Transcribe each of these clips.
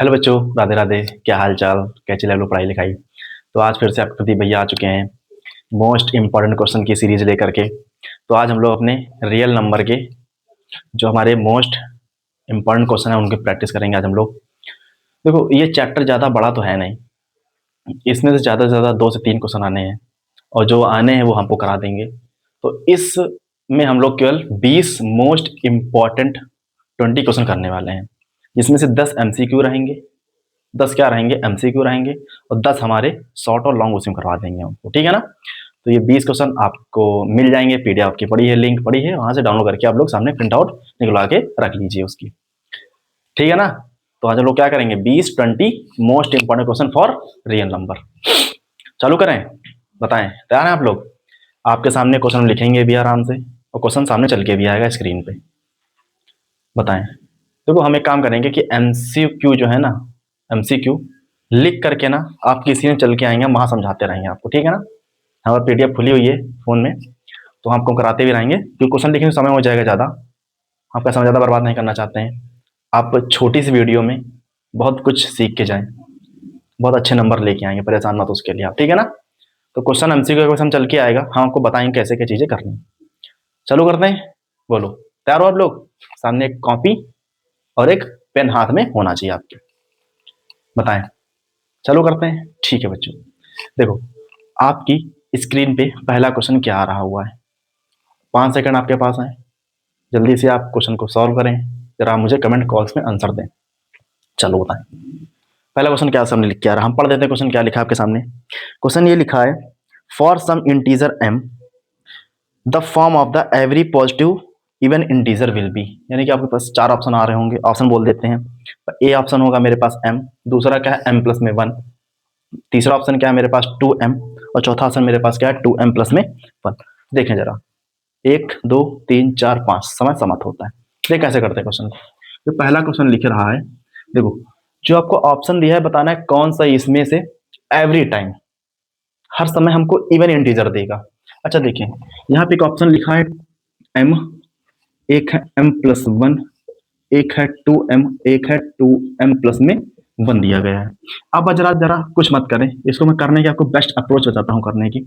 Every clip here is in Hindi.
हेलो बच्चों, राधे राधे। क्या हाल चाल, कैसे चल रही पढ़ाई लिखाई। तो आज फिर से आपके प्रति भैया आ चुके हैं मोस्ट इम्पॉर्टेंट क्वेश्चन की सीरीज लेकर के। तो आज हम लोग अपने रियल नंबर के जो हमारे मोस्ट इम्पॉर्टेंट क्वेश्चन है उनकी प्रैक्टिस करेंगे आज हम लोग। देखो, ये चैप्टर ज़्यादा बड़ा तो है नहीं, इसमें से ज़्यादा 2 से 3 क्वेश्चन आने हैं और जो आने हैं वो हमको करा देंगे। तो इसमें हम लोग केवल 20 मोस्ट इम्पॉर्टेंट 20 क्वेश्चन करने वाले हैं, जिसमें से 10 MCQ रहेंगे, 10 क्या रहेंगे, MCQ रहेंगे, और 10 हमारे शॉर्ट और लॉन्ग उसमें करवा देंगे हमको, ठीक है ना। तो ये 20 क्वेश्चन आपको मिल जाएंगे, PDF की पड़ी है, लिंक पड़ी है, वहां से डाउनलोड करके आप लोग सामने प्रिंट आउट निकलवा के रख लीजिए उसकी, ठीक है ना। तो आज हम लोग क्या करेंगे, 20 most important question for real number. चालू करें, बताएं, तैयार हैं आप लोग। आपके सामने क्वेश्चन लिखेंगे भी आराम से और क्वेश्चन सामने चल के भी आएगा स्क्रीन पे। बताएं। देखो, हम एक काम करेंगे कि MCQ जो है ना, MCQ लिख करके ना आप किसी में चल के आएंगे, वहां समझाते रहेंगे आपको, ठीक है ना। हमारी PDF खुली हुई है फोन में, तो हम आपको कराते भी रहेंगे, क्योंकि क्वेश्चन लिखने में समय हो जाएगा ज़्यादा, आपका समय ज़्यादा बर्बाद नहीं करना चाहते हैं। आप छोटी सी वीडियो में बहुत कुछ सीख के जाएं, बहुत अच्छे नंबर लेके आएंगे, परेशान मत उसके लिए आप, ठीक है ना। तो क्वेश्चन MCQ का क्वेश्चन चल के आएगा, हम आपको बताएंगे कैसे क्या चीज़ें करनी। चालू करते हैं, बोलो तैयार हो आप लोग। सामने एक कॉपी और एक पेन हाथ में होना चाहिए आपके। बताएं, चालू करते हैं, ठीक है बच्चों। देखो, आपकी स्क्रीन पे पहला क्वेश्चन क्या आ रहा हुआ है, 5 सेकंड आपके पास है, जल्दी से आप क्वेश्चन को सॉल्व करें, जरा मुझे कमेंट बॉक्स में आंसर दें। चलो बताएं, पहला क्वेश्चन क्या सामने लिख के आ रहा है, हम पढ़ देते हैं क्वेश्चन क्या लिखा है आपके सामने। क्वेश्चन ये लिखा है, for some integer m the form of the every positive even integer will be. यानी कि आपके पास 4 ऑप्शन आ रहे होंगे, ऑप्शन बोल देते हैं। ए ऑप्शन होगा मेरे पास m, दूसरा क्या है m+1, तीसरा ऑप्शन क्या है मेरे पास 2m, और चौथा ऑप्शन मेरे पास क्या है 2m+1। देखें जरा, 1 2 3 4 5 समय समाप्त होता है। देख कैसे करते हैं क्वेश्चन को। जो पहला क्वेश्चन लिख रहा है, देखो जो आपको ऑप्शन दिया है बताना है कौन सा इसमें से एवरी टाइम, हर समय हमको इवन इंटीजर देगा। अच्छा देखिए, यहाँ पे एक ऑप्शन लिखा है m, एक है m+1, एक है 2m, एक है 2m+1 दिया गया है। अब जरा जरा कुछ मत करें, इसको मैं करने की आपको बेस्ट अप्रोच बताता हूँ करने की।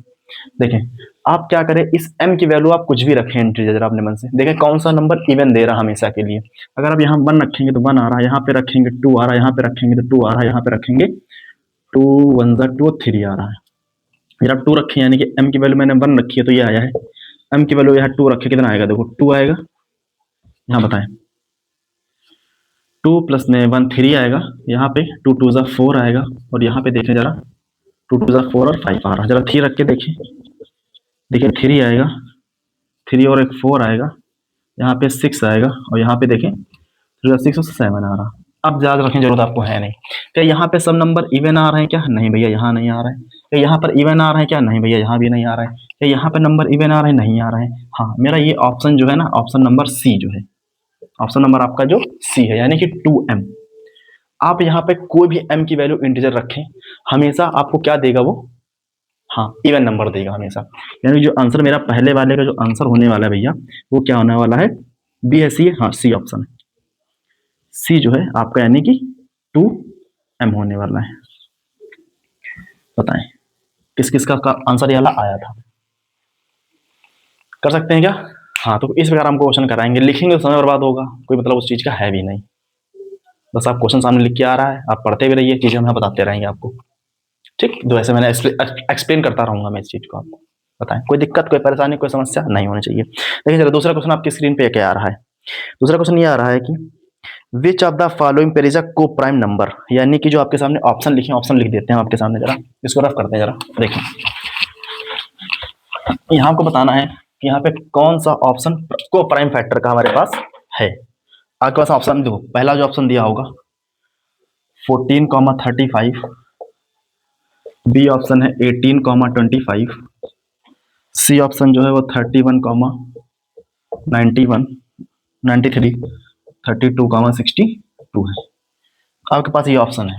देखें, आप क्या करें, इस m की वैल्यू आप कुछ भी रखें इंटीजर अपने मन से, देखें कौन सा नंबर इवन दे रहा हमेशा के लिए। अगर आप यहाँ 1 रखेंगे तो 1 आ रहा है, यहाँ पे रखेंगे 2 आ रहा है, यहाँ पे रखेंगे तो 2 आ रहा है, यहाँ पे रखेंगे 2 1 2 3 आ रहा है। फिर आप 2 रखें, यानी कि m की वैल्यू मैंने 1 रखी है तो ये आया है। m की वैल्यू यहाँ 2 रखे, कितना आएगा, देखो 2 आएगा, यहाँ बताएं 2 + 1 3 आएगा, यहाँ पे 2 2 4 आएगा, और यहाँ पे देखें जरा 2 2 4 और 5 आ रहा है। जरा 3 रख के देखिए, देखिए 3 आएगा, 3 और एक 4 आएगा, यहाँ पे 6 आएगा, और यहाँ पे देखें 3 6 और 7 आ रहा। अब याद रखने की जरूरत आपको है नहीं। क्या यहाँ पे सब नंबर इवन आ रहे हैं क्या, नहीं भैया यहाँ नहीं आ रहे हैं। क्या यहाँ पर इवन आ रहे हैं क्या, नहीं भैया यहाँ भी नहीं आ रहा है। क्या यहाँ पे नंबर इवन आ रहे हैं, नहीं आ रहे हैं। हाँ, मेरा ये ऑप्शन जो है ना, ऑप्शन नंबर C जो है, ऑप्शन नंबर आपका जो C है, यानी कि 2m। आप यहाँ पे कोई भी m की वैल्यू इंटीजर रखें, हमेशा आपको क्या देगा वो, हाँ इवन नंबर देगा हमेशा। यानी जो आंसर मेरा पहले वाले का जो आंसर होने वाला है भैया, वो क्या होने वाला है, B है, C है, हाँ C ऑप्शन है, C जो है आपका, यानी कि 2m होने वाला है। बताएं किस किस का आंसर ये वाला आया था, कर सकते हैं क्या। हाँ, तो इस प्रकार हमको क्वेश्चन कराएंगे, लिखेंगे तो समय बर्बाद होगा, कोई मतलब उस चीज का है भी नहीं। बस आप क्वेश्चन सामने लिख के आ रहा है, आप पढ़ते भी रहिए, चीजें हम बताते रहेंगे आपको, ठीक। तो ऐसे मैंने एक्सप्लेन करता रहूंगा मैं इस चीज को आपको। बताएं, कोई दिक्कत, कोई परेशानी, कोई समस्या नहीं होनी चाहिए। देखिए जरा दूसरा क्वेश्चन आपकी स्क्रीन पे क्या आ रहा है। दूसरा क्वेश्चन ये आ रहा है कि which of the following pair is a को प्राइम नंबर। यानी कि जो आपके सामने ऑप्शन लिखे, ऑप्शन लिख देते हैं आपके सामने, जरा इसको रफ करते हैं, जरा देखें। यहाँ आपको बताना है कि यहाँ पे कौन सा ऑप्शन को प्राइम फैक्टर का हमारे पास है। आपके पास ऑप्शन देखो, पहला जो ऑप्शन दिया होगा 14,35, बी ऑप्शन है 18,25, सी ऑप्शन जो है वो 31,91, 93, 32,62 है। आपके पास ये ऑप्शन है,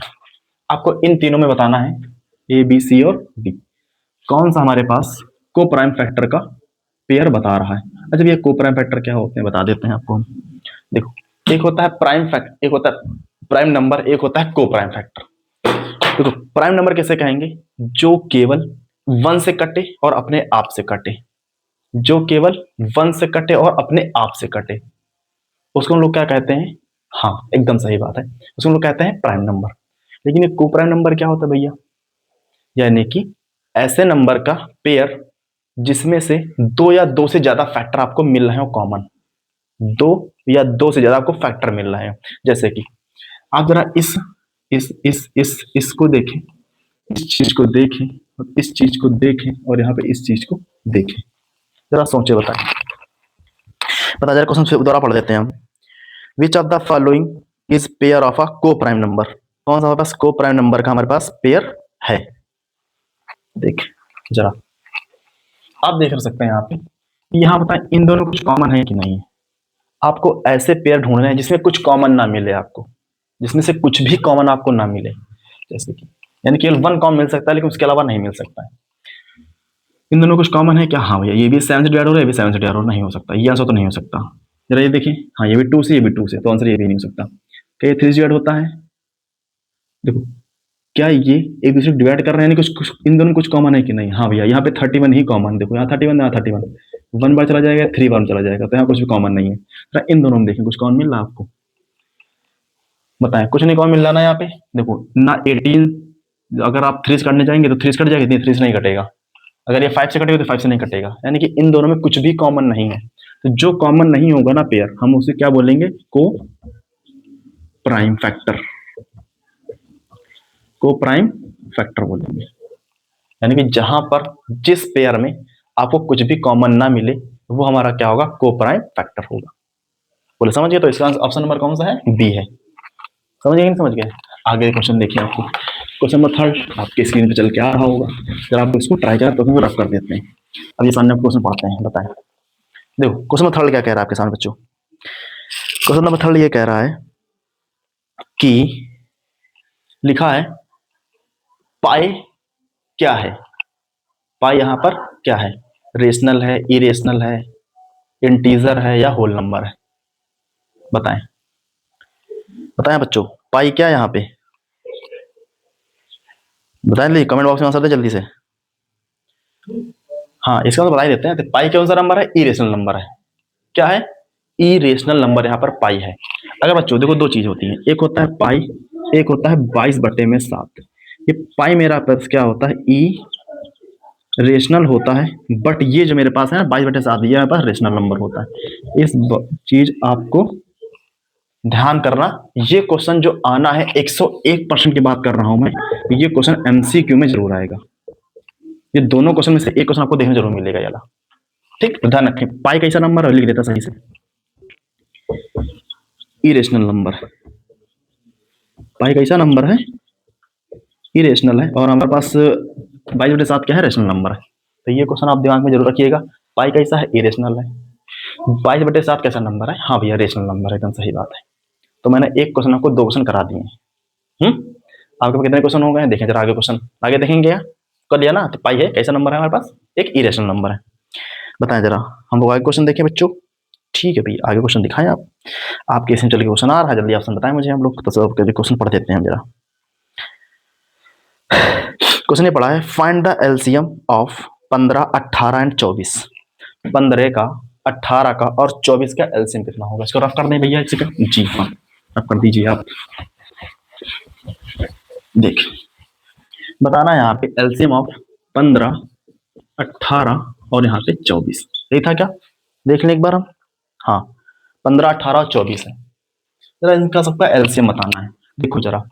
आपको इन तीनों में बताना है, ए बी सी और डी, कौन सा हमारे पास को प्राइम फैक्टर का पेयर बता रहा है। अच्छा, ये को प्राइम फैक्टर क्या होते हैं बता देते हैं आपको हम। देखो, एक होता है प्राइम फैक्टर, एक होता है प्राइम नंबर, एक होता है को प्राइम फैक्टर। देखो प्राइम नंबर कैसे कहेंगे, जो केवल 1 से कटे और अपने आप से कटे, जो केवल 1 से कटे और अपने आप से कटे, उसको हम लोग क्या कहते हैं, हाँ एकदम सही बात है, उसको हम लोग कहते हैं प्राइम नंबर। लेकिन ये को प्राइम नंबर क्या होता है भैया, यानी कि ऐसे नंबर का पेयर जिसमें से दो या दो से ज्यादा फैक्टर आपको मिल रहे हो कॉमन, दो या दो से ज्यादा आपको फैक्टर मिल रहे हैं। जैसे कि आप जरा इस इसको देखें, इस चीज को देखें और इस चीज को देखें और यहाँ पे इस चीज को देखें, जरा सोचे बताएं। बता जरा क्वेश्चन से दोबारा पढ़ देते हैं हम। Which of the following is pair of a को प्राइम नंबर, कौन सा हमारे पास को प्राइम नंबर का हमारे पास पेयर है। देख जरा आप देख सकते हैं यहाँ पे, यहाँ बताएं इन दोनों कुछ कॉमन है कि नहीं है। आपको ऐसे पेयर ढूंढने हैं जिसमें कुछ कॉमन ना मिले आपको, जिसमें से कुछ भी कॉमन आपको ना मिले। जैसे कि यानी केवल 1 कॉमन मिल सकता है लेकिन उसके अलावा नहीं मिल सकता है। इन दोनों कुछ कॉमन है क्या, हाँ भैया ये भी 7 से डिवाइड हो रहा है, ये भी 7 से डिवाइड हो रहा, नहीं हो सकता, ये आंसर तो नहीं हो सकता। जरा ये देखिए, हाँ ये भी 2 से, ये भी 2 से, तो आंसर ये भी नहीं हो सकता। क्या ये 3 से डिवाइड होता है, देखो क्या ये एक दूसरे को डिवाइड कर रहे हैं, कुछ इन दोनों कुछ कॉमन है कि नहीं, हाँ भैया यहाँ पे 31 ही कॉमन, देखो यहाँ 31, यहाँ 31, 1 बार चला जाएगा 3 बार चला जाएगा, तो यहाँ कुछ भी कॉमन नहीं है। तो इन दोनों में देखें कुछ कॉमन मिल रहा है आपको, बताएं कुछ नहीं कॉमन मिल रहा ना यहाँ पे। देखो ना 18, अगर आप 3 से काटने जाएंगे तो 3 से कट जाएगा, 3 से नहीं कटेगा, अगर ये 5 से कटेगा तो 5 से नहीं कटेगा, यानी कि इन दोनों में कुछ भी कॉमन नहीं है। तो जो कॉमन नहीं होगा ना पेयर, हम उसे क्या बोलेंगे, को प्राइम फैक्टर, को प्राइम फैक्टर बोलेंगे। यानी कि जहां पर जिस पेयर में आपको कुछ भी कॉमन ना मिले वो हमारा क्या होगा, को प्राइम फैक्टर होगा। बोले समझ गए, तो इसका ऑप्शन नंबर कौन सा है, बी है। समझ गए, नहीं समझ गए। आगे क्वेश्चन देखिए, आपको क्वेश्चन नंबर 3 आपके स्क्रीन पे चल के आ रहा होगा, जरा आप इसको ट्राई करें तो रफ कर देते हैं। अब ये सामने क्वेश्चन पढ़ते हैं, बताएं। देखो क्वेश्चन नंबर 3 क्या कह रहा है आपके सामने बच्चों, क्वेश्चन नंबर 3 ये कह रहा है कि लिखा है पाई क्या है, पाई यहाँ पर क्या है, रेशनल है, इरेशनल है, इंटीजर है या होल नंबर है, बताएं बताएं बच्चों, पाई क्या है यहाँ पे, बताएं जल्दी, कमेंट बॉक्स में आंसर दे जल्दी से। हाँ इसका तो बता ही देते हैं, तो पाई कौन सा नंबर है, इरेशनल नंबर है। क्या है, इरेशनल नंबर यहाँ पर पाई है। अगर बच्चों देखो दो चीज होती है, एक होता है पाई, एक होता है 22/7। ये पाई मेरा पास क्या होता है, ई रेशनल होता है, बट ये जो मेरे पास है ना 22/7, ये मेरे पास रेशनल नंबर होता है। इस चीज आपको ध्यान करना, ये क्वेश्चन जो आना है 101% की बात कर रहा हूं मैं, ये क्वेश्चन एमसीक्यू में जरूर आएगा। ये दोनों क्वेश्चन में से एक क्वेश्चन आपको देखने जरूर मिलेगा याला, ठीक, तो ध्यान रखें। पाई कैसा नंबर है, लिख देता सही से, इरेशनल नंबर। पाई कैसा नंबर है, इरेशनल है, और हमारे पास 22/7 क्या है, रेशनल नंबर है। तो ये क्वेश्चन आप दिमाग में जरूर रखिएगा, पाई कैसा है, इरेशनल है, 22/7 कैसा नंबर है, हाँ भैया रेशनल नंबर है, एकदम सही बात है। तो मैंने एक क्वेश्चन आपको 2 क्वेश्चन करा दिए हैं। आपके कितने क्वेश्चन हो गए हैं, देखें जरा आगे क्वेश्चन, आगे देखेंगे क्या कर लिया ना, तो पाई है कैसा नंबर है हमारे पास, एक इरेशनल नंबर है। बताएं जरा, हम लोग आगे क्वेश्चन देखें बच्चों, ठीक है भैया आगे क्वेश्चन दिखाएं आप, आपके इसमें चल के क्वेश्चन आ रहा है, जल्दी ऑप्शन बताएं मुझे, हम लोग तो सब क्वेश्चन पढ़ देते हैं जरा। क्वेश्चन ये पढ़ा है, find the LCM of 15, 18 and 24। 15 का, 18 का और 24 का एलसीएम कितना होगा, इसको रफ कर दें भैया इसी का, जी हाँ रफ कर दीजिए आप। देख बताना यहाँ पे एलसीएम ऑफ 15, 18 और यहाँ पे 24, यही था क्या, देख लें एक बार हम। हाँ 15, 18 और 24 है, जरा इनका सबका एलसीएम बताना है। देखो जरा,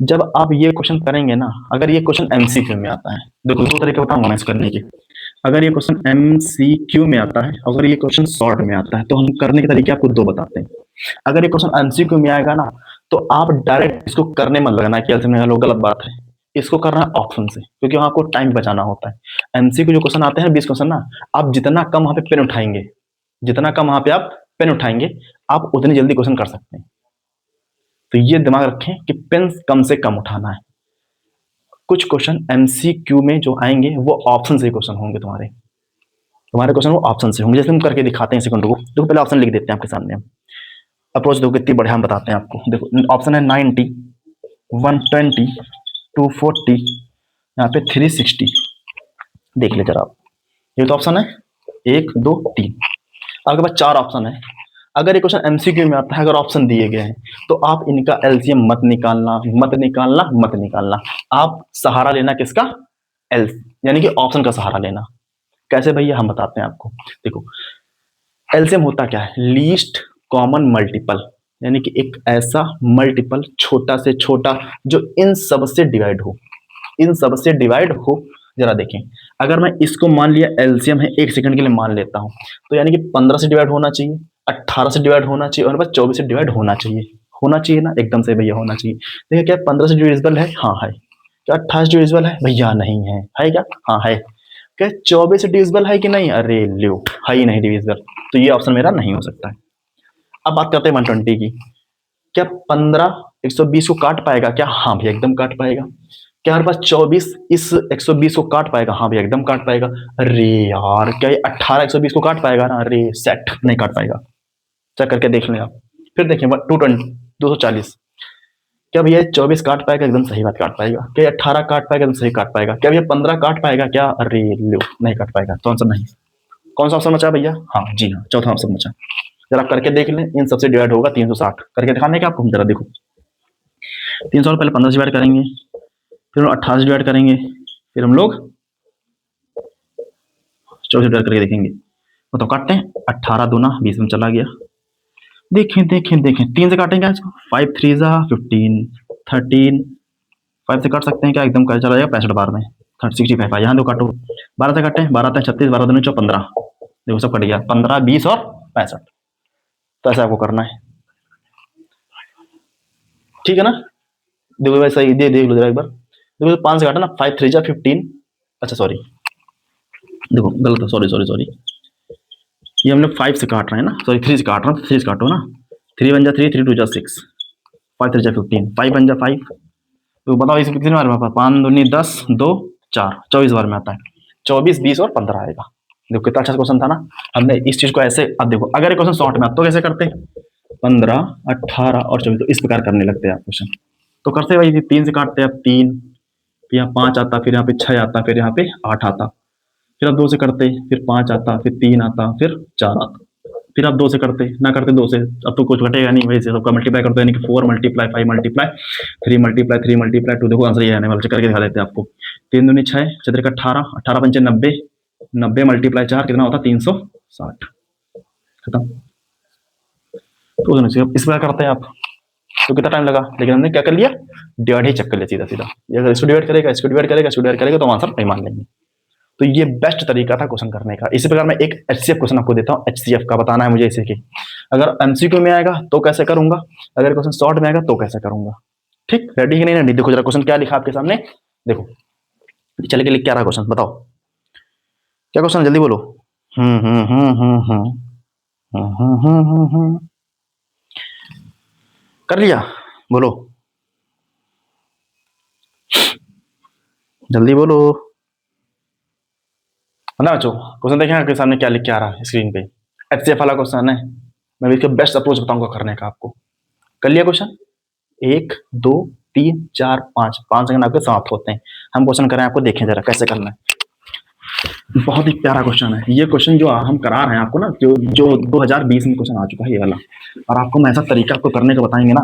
जब आप ये क्वेश्चन करेंगे ना, अगर ये क्वेश्चन एमसीक्यू में आता है, देखो 2 तरीके बताऊंगा मैं इसको करने के। अगर ये क्वेश्चन एमसीक्यू में आता है, अगर ये क्वेश्चन शॉर्ट में आता है, तो हम करने के तरीके आपको 2 बताते हैं। अगर ये क्वेश्चन एमसीक्यू में आएगा ना, तो आप डायरेक्ट इसको करने मत लगना कि एलसीएम निकालो, गलत बात है। इसको करना है ऑप्शन से, क्योंकि वहां आपको टाइम बचाना होता है। एमसीक्यू जो क्वेश्चन आते हैं 20 क्वेश्चन ना, आप जितना कम वहां पे पेन उठाएंगे, जितना कम वहां पे आप पेन उठाएंगे, आप उतनी जल्दी क्वेश्चन कर सकते हैं। तो ये दिमाग रखें कि पेन कम से कम उठाना है। कुछ क्वेश्चन एमसीक्यू में जो आएंगे वो ऑप्शन से क्वेश्चन होंगे, तुम्हारे क्वेश्चन वो ऑप्शन से होंगे, जैसे हम करके दिखाते हैं सेकंड को। देखो पहले ऑप्शन लिख देते हैं आपके सामने हम। अप्रोच देखो कितनी बढ़िया हम बताते हैं आपको। देखो ऑप्शन है 90, 120, 240, यहाँ पे 360। देख ले जरा आप, ये तो ऑप्शन है 1 2 3। आपके पास 4 ऑप्शन है। अगर ये क्वेश्चन एमसीक्यू में आता है, अगर ऑप्शन दिए गए हैं, तो आप इनका एलसीएम मत निकालना, मत निकालना, मत निकालना। आप सहारा लेना किसका? एल, यानी कि ऑप्शन का सहारा लेना। कैसे भैया? हम बताते हैं आपको। देखो एलसीएम होता क्या है? लीस्ट कॉमन मल्टीपल, यानी कि एक ऐसा मल्टीपल छोटा से छोटा जो इन सब से डिवाइड हो, इन सब से डिवाइड हो। जरा देखें, अगर मैं इसको मान लिया एलसीएम है, 1 सेकंड के लिए मान लेता हूं, तो यानी कि 15 से डिवाइड होना चाहिए, 18 से डिवाइड होना चाहिए, और बस 24 से डिवाइड होना चाहिए। होना चाहिए ना? एकदम से भैया होना चाहिए। देखिए क्या 15 से डिविजिबल है? हाँ है। क्या 28 डिविजिबल है? भैया नहीं है। है क्या? हाँ है। क्या 24 से डिविजिबल है कि नहीं? अरे लो, है ही नहीं डिविजिबल, तो ये ऑप्शन मेरा नहीं हो सकता है। अब बात करते हैं 120 की। क्या 15 120 को काट पाएगा क्या? हाँ भैया एकदम काट पाएगा। क्या हमारे पास 24 इस 120 को काट पाएगा? हाँ भैया एकदम काट पाएगा। अरे यार, क्या ये 18 120 को काट पाएगा ना? अरे सेट, नहीं काट पाएगा। चेक करके देख लें आप। फिर देखें 220 240, क्या भैया 24 काट पाएगा? एकदम सही बात, काट पाएगा। क्या 18 काट पाएगा? एकदम सही काट पाएगा। क्या भैया 15 काट पाएगा क्या? अरे लो, नहीं काट पाएगा, तो आंसर नहीं। कौन सा ऑप्शन बचा भैया? हाँ जी हाँ, चौथा ऑप्शन बचा। जरा करके देख लें, इन सबसे डिवाइड होगा 360। करके दिखाने का आपको, जरा देखो 300 पहले 15 से डिवाइड करेंगे, फिर हम 18 से डिवाइड करेंगे, फिर हम लोग 24 से डिवाइड करके देखेंगे। तो काटते हैं, 18 दूना 20 में चला गया। देखें देखें देखें, 3 से काटेंगे इसको, 5 3 जा 15, 13, 5 से काट सकते हैं क्या? एकदम चला जाएगा 65 बार में, 65। यहाँ दो काटो, 12 से काटें, 12 36, 12 दूनी 15। देखो सब कट गया, 15 20 और 65। तो ऐसा आपको करना है, ठीक है ना? देखो भाई सही, देख लो जरा एक बार। देखो 5 से काटा ना, 5 3 जा 15। अच्छा सॉरी, देखो गलत है, सॉरी सॉरी सॉरी, ये हम लोग 5 से काट रहे हैं ना, सॉरी 3 से काट रहे हैं, 3 से काटो ना। 3 1 जा 3, 3 2 जा 6, 5 3 जा 15, 5 1 जा 5। तो बताओ इसे कितनी बार में आता है? 5 दूनी 10, 2 4, 24 बार में आता है। 24 20 और 15 आएगा। देखो कितना अच्छा क्वेश्चन था ना। हमने इस चीज को ऐसे, अब देखो अगर ये क्वेश्चन शॉर्ट में आता तो कैसे करते? 15 18 और 24, तो इस प्रकार करने लगते हैं आप क्वेश्चन। तो करते भाई 3 से काटते हैं, अब 3, फिर यहाँ 5 आता, फिर यहाँ पे 6 आता, फिर यहाँ पे 8 आता। फिर आप 2 से करते, फिर 5 आता, फिर 3 आता, फिर 4 आता। फिर आप 2 से करते ना, करते 2 से, अब तो कुछ घटेगा नहीं, वही से सबका मल्टीप्लाई करते हैं, यानी कि 4 मल्टीप्लाई 5 मल्टीप्लाई 3 मल्टीप्लाई 3 मल्टीप्लाई 2। देखो आंसर ये आने वाला, करके दिखा देते हैं आपको। 3 दूनी 6, 4 का 18, 18 पंचे 90, 90 मल्टीप्लाई 4 कितना होता? 360। खत्म। तो इस प्रकार करते हैं आप, तो कितना टाइम लगा, लेकिन हमने क्या कर लिया? डिवाइड ही चेक कर लिया सीधा सीधा। अगर इसको डिवाइड करेगा, इसको डिवाइड करेगा, इसको डिवाइड करेगा, तो आंसर नहीं मान लेंगे। तो ये बेस्ट तरीका था क्वेश्चन करने का। इसी प्रकार मैं एक एचसीएफ क्वेश्चन आपको देता हूँ, एचसीएफ का बताना है मुझे इसे कि अगर एमसीक्यू में आएगा तो कैसे करूंगा, अगर क्वेश्चन शॉर्ट में आएगा तो कैसे करूंगा। ठीक, रेडी है नहीं रेडी? देखो जरा क्वेश्चन क्या लिखा आपके सामने, देखो चल के लिख क्या रहा क्वेश्चन, बताओ क्या क्वेश्चन, जल्दी बोलो। हम्म हम्म हम्म हम्म हम्म कर लिया? बोलो जल्दी बोलो ना बच्चों। क्वेश्चन देखें आपके सामने क्या लिख के आ रहा है स्क्रीन पे, एचसीएफ वाला क्वेश्चन है। मैं इसका बेस्ट अप्रोच बताऊंगा करने का आपको। कर लिया क्वेश्चन? 1 2 3 4 5, 5 सेकंड आपके समाप्त होते हैं। हम क्वेश्चन करें आपको, देखें जरा कैसे करना है। बहुत ही प्यारा क्वेश्चन है ये क्वेश्चन जो हम करा रहे हैं आपको ना, जो जो 2020 में क्वेश्चन आ चुका है ये वाला, और आपको हम ऐसा तरीका आपको करने का बताएंगे ना,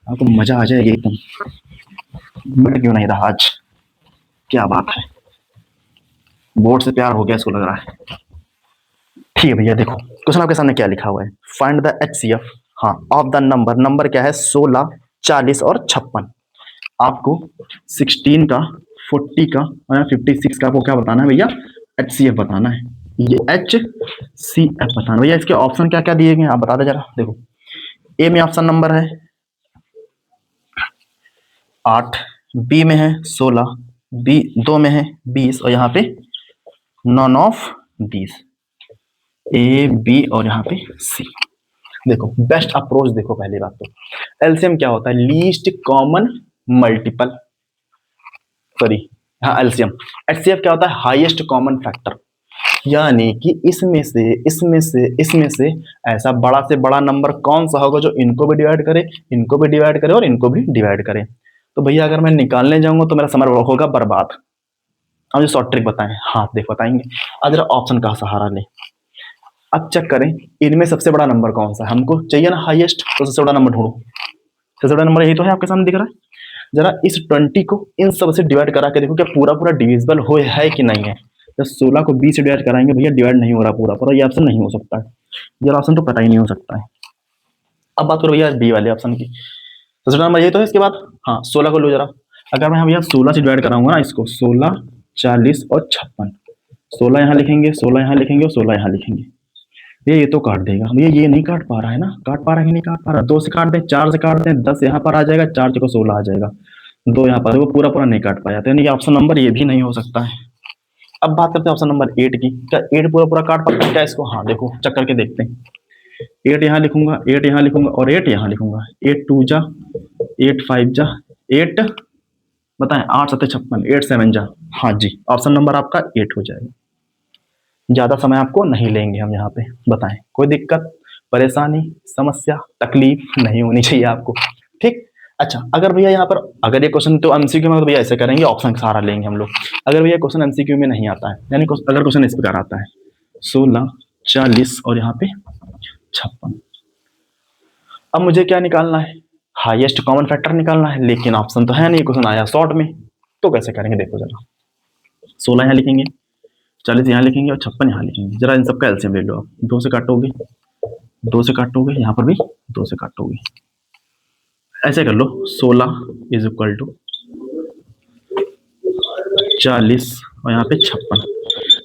आपको मजा आ जाएगी एकदम। मिट क्यों नहीं रहा आज, क्या बात है, बोर्ड से प्यार हो गया इसको लग रहा है। ठीक है भैया, देखो क्वेश्चन आपके सामने क्या लिखा हुआ है, फाइंड द एचसीएफ, हाँ, ऑफ द नंबर, नंबर क्या है 16 40 और 56। आपको 16 का 40 का और 56 का आपको क्या बताना है भैया? एचसीएफ बताना है। ये एचसीएफ बताना भैया। इसके ऑप्शन क्या क्या दिए गए आप बता दे जरा। देखो ए में ऑप्शन नंबर है 8, बी में है 16, बी 2 में है 20, और यहाँ पे नॉन ऑफ 20, ए बी और यहाँ पे सी। देखो बेस्ट अप्रोच, देखो पहली बात तो एलसीएम क्या होता है? लीस्ट कॉमन मल्टीपल, सॉरी हाँ एलसीएम। एचसीएफ क्या होता है? Highest common factor. यानी कि इसमें से ऐसा बड़ा से बड़ा नंबर कौन सा होगा जो इनको भी डिवाइड करे, इनको भी डिवाइड करे और इनको भी डिवाइड करे। तो भैया अगर मैं निकालने जाऊंगा तो मेरा समय होगा बर्बाद। अब जो शॉर्ट ट्रिक बताएं, हाँ देखो बताएंगे। आज जरा ऑप्शन का सहारा ले, अब चेक करें इनमें सबसे बड़ा नंबर कौन सा है। हमको चाहिए ना हाईएस्ट, तो सबसे बड़ा नंबर ढूंढो। सबसे बड़ा नंबर यही तो है, आपके सामने दिख रहा है। जरा इस 20 को इन सब से डिवाइड करा के देखो क्या पूरा पूरा डिविजिबल हो है कि नहीं है। जब 16 को 20 से डिवाइड कराएंगे भैया डिवाइड नहीं हो रहा पूरा पूरा, ये ऑप्शन नहीं हो सकता है, ये ऑप्शन तो पता ही नहीं हो सकता है। अब बात करो भैया डी वाले ऑप्शन की, सबसे बड़ा नंबर यही तो है। इसके बाद हाँ 16 को लो जरा, अगर मैं भैया 16 से डिवाइड कराऊंगा ना इसको, 16, 40 और 56, 16 यहाँ लिखेंगे, 16 यहाँ लिखेंगे और 16 यहाँ लिखेंगे। ये तो काट देगा भैया, ये नहीं काट पा रहा है ना, काट पा रहा है कि नहीं काट पा रहा। 2 से काट दें, 4 से काट दें, 10 यहाँ पर आ जाएगा, 4 को 16 आ जाएगा, 2 यहाँ पर, वो पूरा पूरा नहीं काट पाया, तो यानी कि ऑप्शन नंबर ये भी नहीं हो सकता है। अब बात करते हैं ऑप्शन नंबर 8 की, क्या 8 पूरा पूरा काट पाता है क्या इसको? हाँ देखो चेक करके देखते हैं। 8 यहाँ लिखूंगा, 8 यहाँ लिखूंगा और 8 यहाँ लिखूंगा। 8 2 जा, 8 5 जा, 8 बताएं, 8 7 56, 8 7 जा। हाँ जी, ऑप्शन नंबर आपका 8 हो जाएगा। ज्यादा समय आपको नहीं लेंगे हम यहाँ पे, बताएं कोई दिक्कत, परेशानी, समस्या, तकलीफ नहीं होनी चाहिए आपको, ठीक। अच्छा अगर भैया यहाँ पर, अगर ये क्वेश्चन तो एमसीक्यू में, तो भैया ऐसे करेंगे, ऑप्शन का सहारा लेंगे हम लोग। अगर भैया क्वेश्चन एमसीक्यू में नहीं आता है, यानी अगर क्वेश्चन इस प्रकार आता है 16, 40 और यहाँ पे 56, अब मुझे क्या निकालना है? हाईएस्ट कॉमन फैक्टर निकालना है, लेकिन ऑप्शन तो है नहीं, क्वेश्चन आया शॉर्ट में, तो कैसे करेंगे देखो जरा। 16 यहाँ लिखेंगे, 40 यहाँ लिखेंगे और 56 यहाँ लिखेंगे। जरा इन सबका एलसीएम ले लो आप, 2 से काटोगे, 2 से काटोगे, यहाँ पर भी 2 से काटोगे, ऐसे कर लो। 16 इज इक्वल टू 40 और यहाँ पे 56।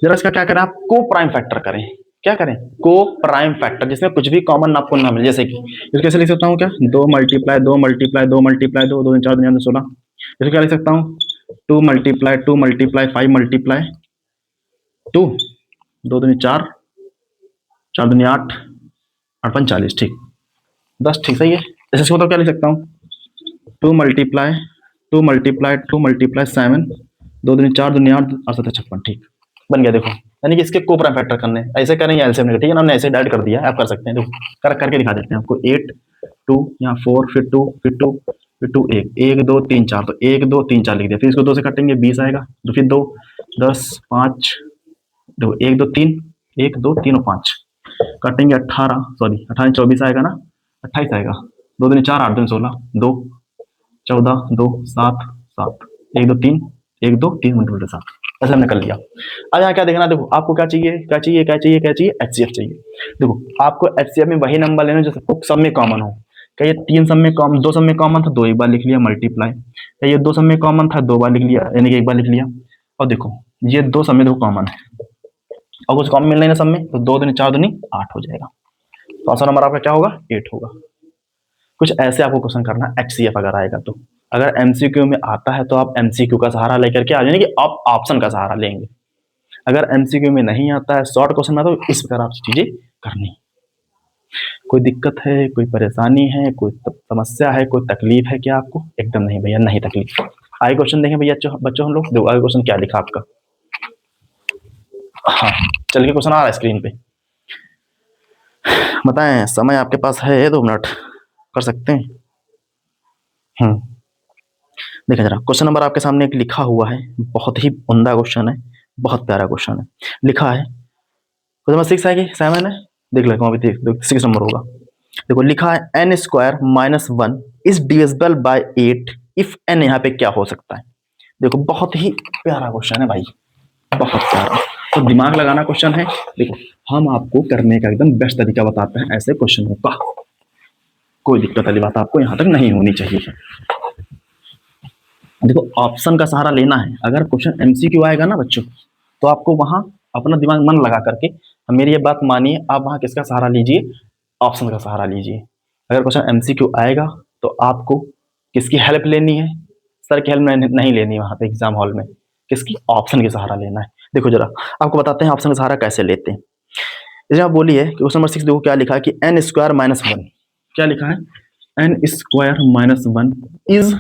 जरा इसका क्या करें आप, को प्राइम फैक्टर करें। क्या करें? को प्राइम फैक्टर, जिसमें कुछ भी कॉमन आपको ना मिले। जैसे कि इसको कैसे लिख सकता हूँ क्या, 2 मल्टीप्लाई 2 मल्टीप्लाई 2 मल्टीप्लाई 2, 2 4 2 16। इसको क्या लिख सकता हूँ, 2 मल्टीप्लाई 2 मल्टीप्लाई 5 मल्टीप्लाई 2, 2 दूनी 4, 4 दूनी 8, 8 5 40, ठीक 10, ठीक सही है। इसको तो क्या लिख सकता हूँ, 2 मल्टीप्लाई 2 मल्टीप्लाई 2 मल्टीप्लाई 7, 2 दूनी 4 दूनी 8 और 7 56, ठीक बन गया। देखो यानी कि इसके को प्राइम फैक्टर करने, ऐसे करेंगे एलसीएम लेंगे, ठीक है ना, हमने ऐसे डाइड कर दिया, आप कर सकते हैं। देखो करके दिखा देते हैं आपको। 8 2 यहाँ 4 फिर 2 फिर 2 फिर 2 1 1 2 3 4, तो 1 2 3 4 लिख दिया। फिर इसको 2 से काटेंगे 20 आएगा, तो फिर 2 10 5, देखो 1 2 3 1 2 3 और 5 काटेंगे 18, सॉरी 18 24 आएगा ना, 28 आएगा, 2 दूनी 4 8 दूनी 16, 2 14 2 7 7, 1 2 3 1 2 3 मल्टीप्लाई 7, ऐसे हमने कर लिया। अब यहाँ क्या देखना, देखो आपको क्या चाहिए, क्या चाहिए, क्या चाहिए, क्या चाहिए, एचसीएफ चाहिए। देखो आपको एचसीएफ में वही नंबर लेना जो सबको सब में कॉमन हो। क्या ये 3 सब में कॉमन, 2 सब में कॉमन था, 2 एक बार लिख लिया मल्टीप्लाई। क्या ये 2 सब में कॉमन था, 2 बार लिख लिया, यानी कि एक बार लिख लिया। और देखो ये 2 सब में देखो कॉमन है, और कुछ कॉमन मिल रहा है सब में, तो 2 दूनी 4 दूनी 8 हो जाएगा। तो आंसर नंबर आपका क्या होगा, 8 होगा। कुछ ऐसे आपको क्वेश्चन करना एचसीएफ अगर आएगा तो। अगर एमसीक्यू में आता है तो आप एमसीक्यू का सहारा लेकर के आ जाएंगे, कि आप ऑप्शन का सहारा लेंगे। अगर एमसीक्यू में नहीं आता है, शॉर्ट क्वेश्चन में, तो इस प्रकार आप चीजें करनी। कोई दिक्कत है, कोई परेशानी है, कोई समस्या है, कोई तकलीफ है क्या आपको? एकदम नहीं भैया, नहीं तकलीफ। आगे क्वेश्चन देखें भैया बच्चों हम लोग, देखो आगे क्वेश्चन क्या लिखा आपका। हाँ चल के क्वेश्चन आ रहा है स्क्रीन पे, बताएं समय आपके पास है 2 मिनट, कर सकते हैं। देखिए जरा क्वेश्चन नंबर आपके सामने एक लिखा हुआ है, बहुत ही उम्दा क्वेश्चन है, बहुत प्यारा क्वेश्चन है। लिखा है क्वेश्चन नंबर 6 है कि 7 है, देख लेता हूँ अभी, देख 6 नंबर होगा। देखो लिखा है n square minus 1 is divisible by 8 if n, यहाँ पे क्या हो सकता है। देखो बहुत ही प्यारा क्वेश्चन है भाई, बहुत प्यारा, तो दिमाग लगाना क्वेश्चन है। देखो हम आपको करने का एकदम बेस्ट तरीका बताते हैं ऐसे क्वेश्चनों का, कोई दिक्कत वाली बात आपको यहाँ तक नहीं होनी चाहिए। देखो ऑप्शन का सहारा लेना है। अगर क्वेश्चन एमसीक्यू आएगा ना बच्चों, तो आपको वहां अपना दिमाग मन लगा करके, मेरी ये बात मानिए, आप वहां किसका सहारा लीजिए, ऑप्शन का सहारा लीजिए। अगर क्वेश्चन एमसीक्यू आएगा तो आपको किसकी हेल्प लेनी है, सर की हेल्प नहीं लेनी वहां पे एग्जाम हॉल में, किसकी, ऑप्शन के सहारा लेना है। देखो जरा आपको बताते हैं ऑप्शन का सहारा कैसे लेते हैं। जैसे आप बोलिए कि क्वेश्चन नंबर 6 देखो क्या लिखा है कि n स्क्वायर माइनस 1, क्या लिखा है, n स्क्वायर माइनस 1 इज